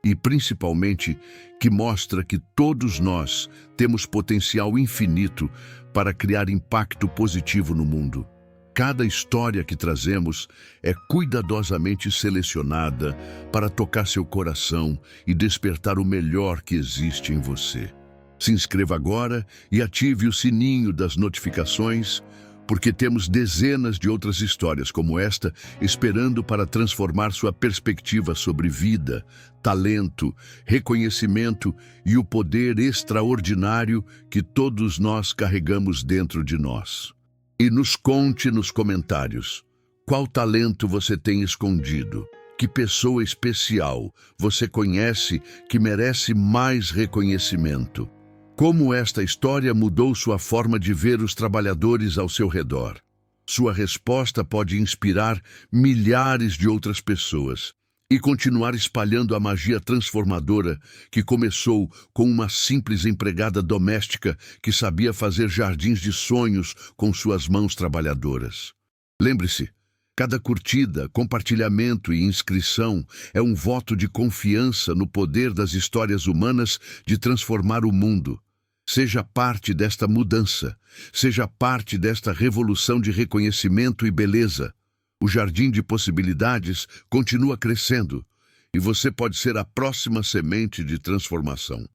A: e, principalmente, que mostra que todos nós temos potencial infinito para criar impacto positivo no mundo. Cada história que trazemos é cuidadosamente selecionada para tocar seu coração e despertar o melhor que existe em você. Se inscreva agora e ative o sininho das notificações, porque temos dezenas de outras histórias como esta esperando para transformar sua perspectiva sobre vida, talento, reconhecimento e o poder extraordinário que todos nós carregamos dentro de nós. E nos conte nos comentários qual talento você tem escondido, que pessoa especial você conhece que merece mais reconhecimento. Como esta história mudou sua forma de ver os trabalhadores ao seu redor. Sua resposta pode inspirar milhares de outras pessoas e continuar espalhando a magia transformadora que começou com uma simples empregada doméstica que sabia fazer jardins de sonhos com suas mãos trabalhadoras. Lembre-se, cada curtida, compartilhamento e inscrição é um voto de confiança no poder das histórias humanas de transformar o mundo. Seja parte desta mudança, seja parte desta revolução de reconhecimento e beleza. O jardim de possibilidades continua crescendo e você pode ser a próxima semente de transformação.